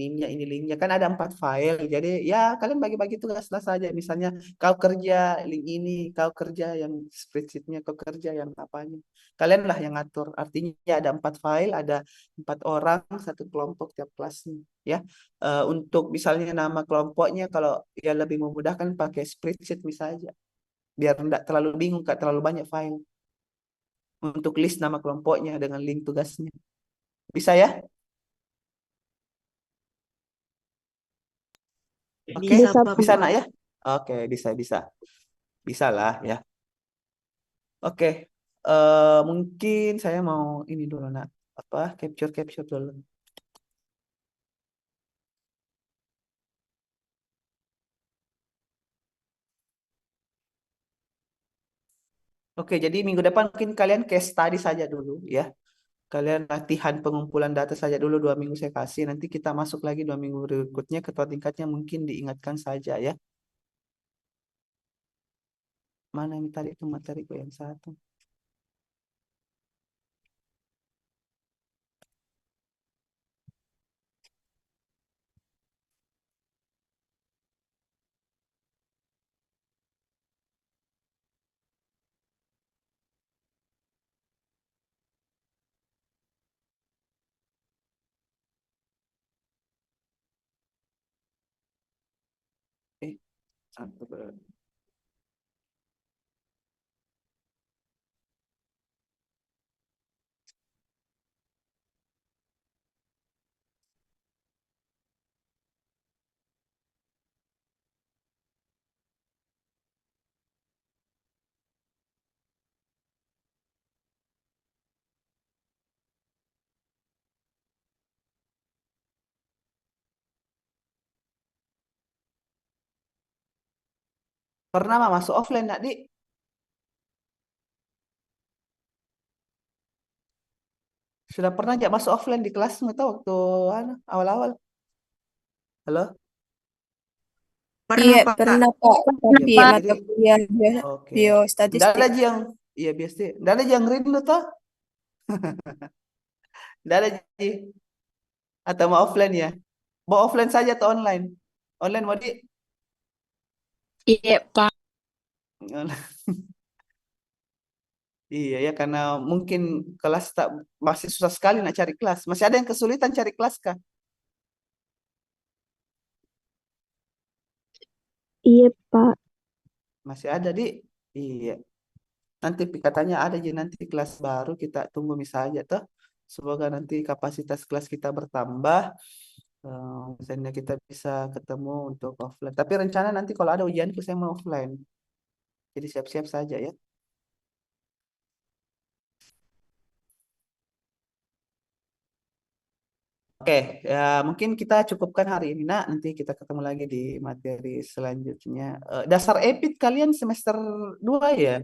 linknya kan ada 4 file, jadi ya kalian bagi-bagi tugas lah saja, misalnya kau kerja link ini, kau kerja yang spreadsheetnya, kau kerja yang apanya, kalian lah yang ngatur. Artinya ada 4 file, ada 4 orang, satu kelompok tiap kelasnya, ya. Untuk misalnya nama kelompoknya, kalau ya lebih memudahkan pakai spreadsheet misalnya, biar tidak terlalu bingung, nggak terlalu banyak file untuk list nama kelompoknya dengan link tugasnya. Bisa ya? Oke, Bisa, Bisa, Pak. bisa Pak. nak ya? Oke, bisa bisa. Bisa lah ya. Oke. Mungkin saya mau ini dulu nak. Apa? Capture dulu. Oke, jadi minggu depan mungkin kalian case study saja dulu ya. Kalian latihan pengumpulan data saja dulu 2 minggu saya kasih. Nanti kita masuk lagi 2 minggu berikutnya. Ketua tingkatnya mungkin diingatkan saja ya. Mana yang tadi itu materiku yang satu? Eh, satu. Pernah mah masuk offline nak, Di? Sudah pernah aja masuk offline di kelas nggak tahu waktu awal-awal. Halo? Pernah, Iya Pak. pernah Pak, Iya, tapi Pak. jadi mata kuliah oke. Nggak ada biostatistik. aja yang iya biasa. Nggak ada aja yang rindu toh. Nggak ada aja. Atau mau offline ya? Mau offline saja atau online? Online mau di? Iya Pak. Iya ya karena mungkin kelas tak masih susah sekali nak cari kelas. Masih ada yang kesulitan cari kelas kah? Iya, Pak. Masih ada, Di? Iya. Nanti katanya ada aja nanti kelas baru, kita tunggu misalnya tuh. Semoga nanti kapasitas kelas kita bertambah. Misalnya kita bisa ketemu untuk offline. Tapi rencana nanti kalau ada ujianku saya mau offline. Jadi siap-siap saja ya. Oke, ya mungkin kita cukupkan hari ini, Nak. Nanti kita ketemu lagi di materi selanjutnya. Dasar EPIT kalian semester 2 ya?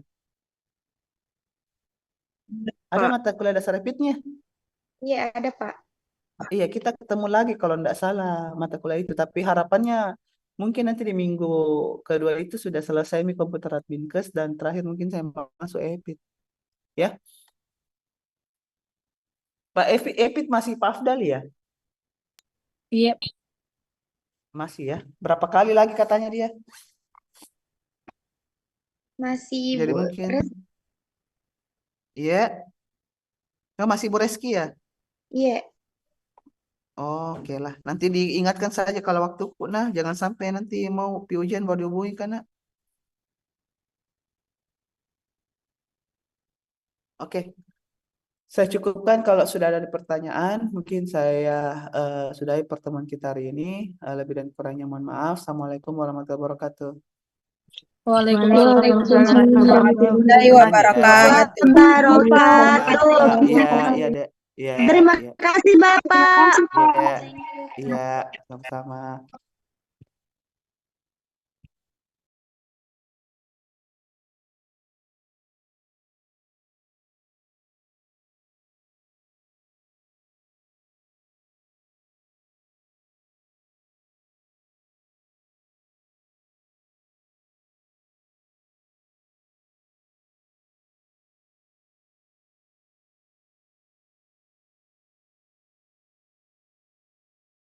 Ada Pak. mata kuliah dasar EPIT-nya? Iya, ada, Pak. Iya, kita ketemu lagi kalau tidak salah mata kuliah itu. Tapi harapannya mungkin nanti di minggu kedua itu sudah selesai Mi komputer adminkes dan terakhir mungkin saya masuk EPIT. Ya, Pak EPIT masih Pak Afdal ya? Iya. Masih ya. Berapa kali lagi katanya dia? Masih Jadi Bu mungkin, Res- iya. Oh, masih Bu Reski ya? Iya, Oke lah. Nanti diingatkan saja kalau waktu nah jangan sampai nanti mau pi ujian baru dihubungi karena. Oke. Saya cukupkan kalau sudah ada pertanyaan. Mungkin saya sudahi pertemuan kita hari ini. Lebih dan kurangnya mohon maaf. Assalamualaikum warahmatullahi wabarakatuh. Waalaikumsalam warahmatullahi Warahmatullahi wabarakatuh. wabarakatuh. Iya, iya, Dek. Iya, Terima iya, kasih Bapak. iya, iya, sama-sama.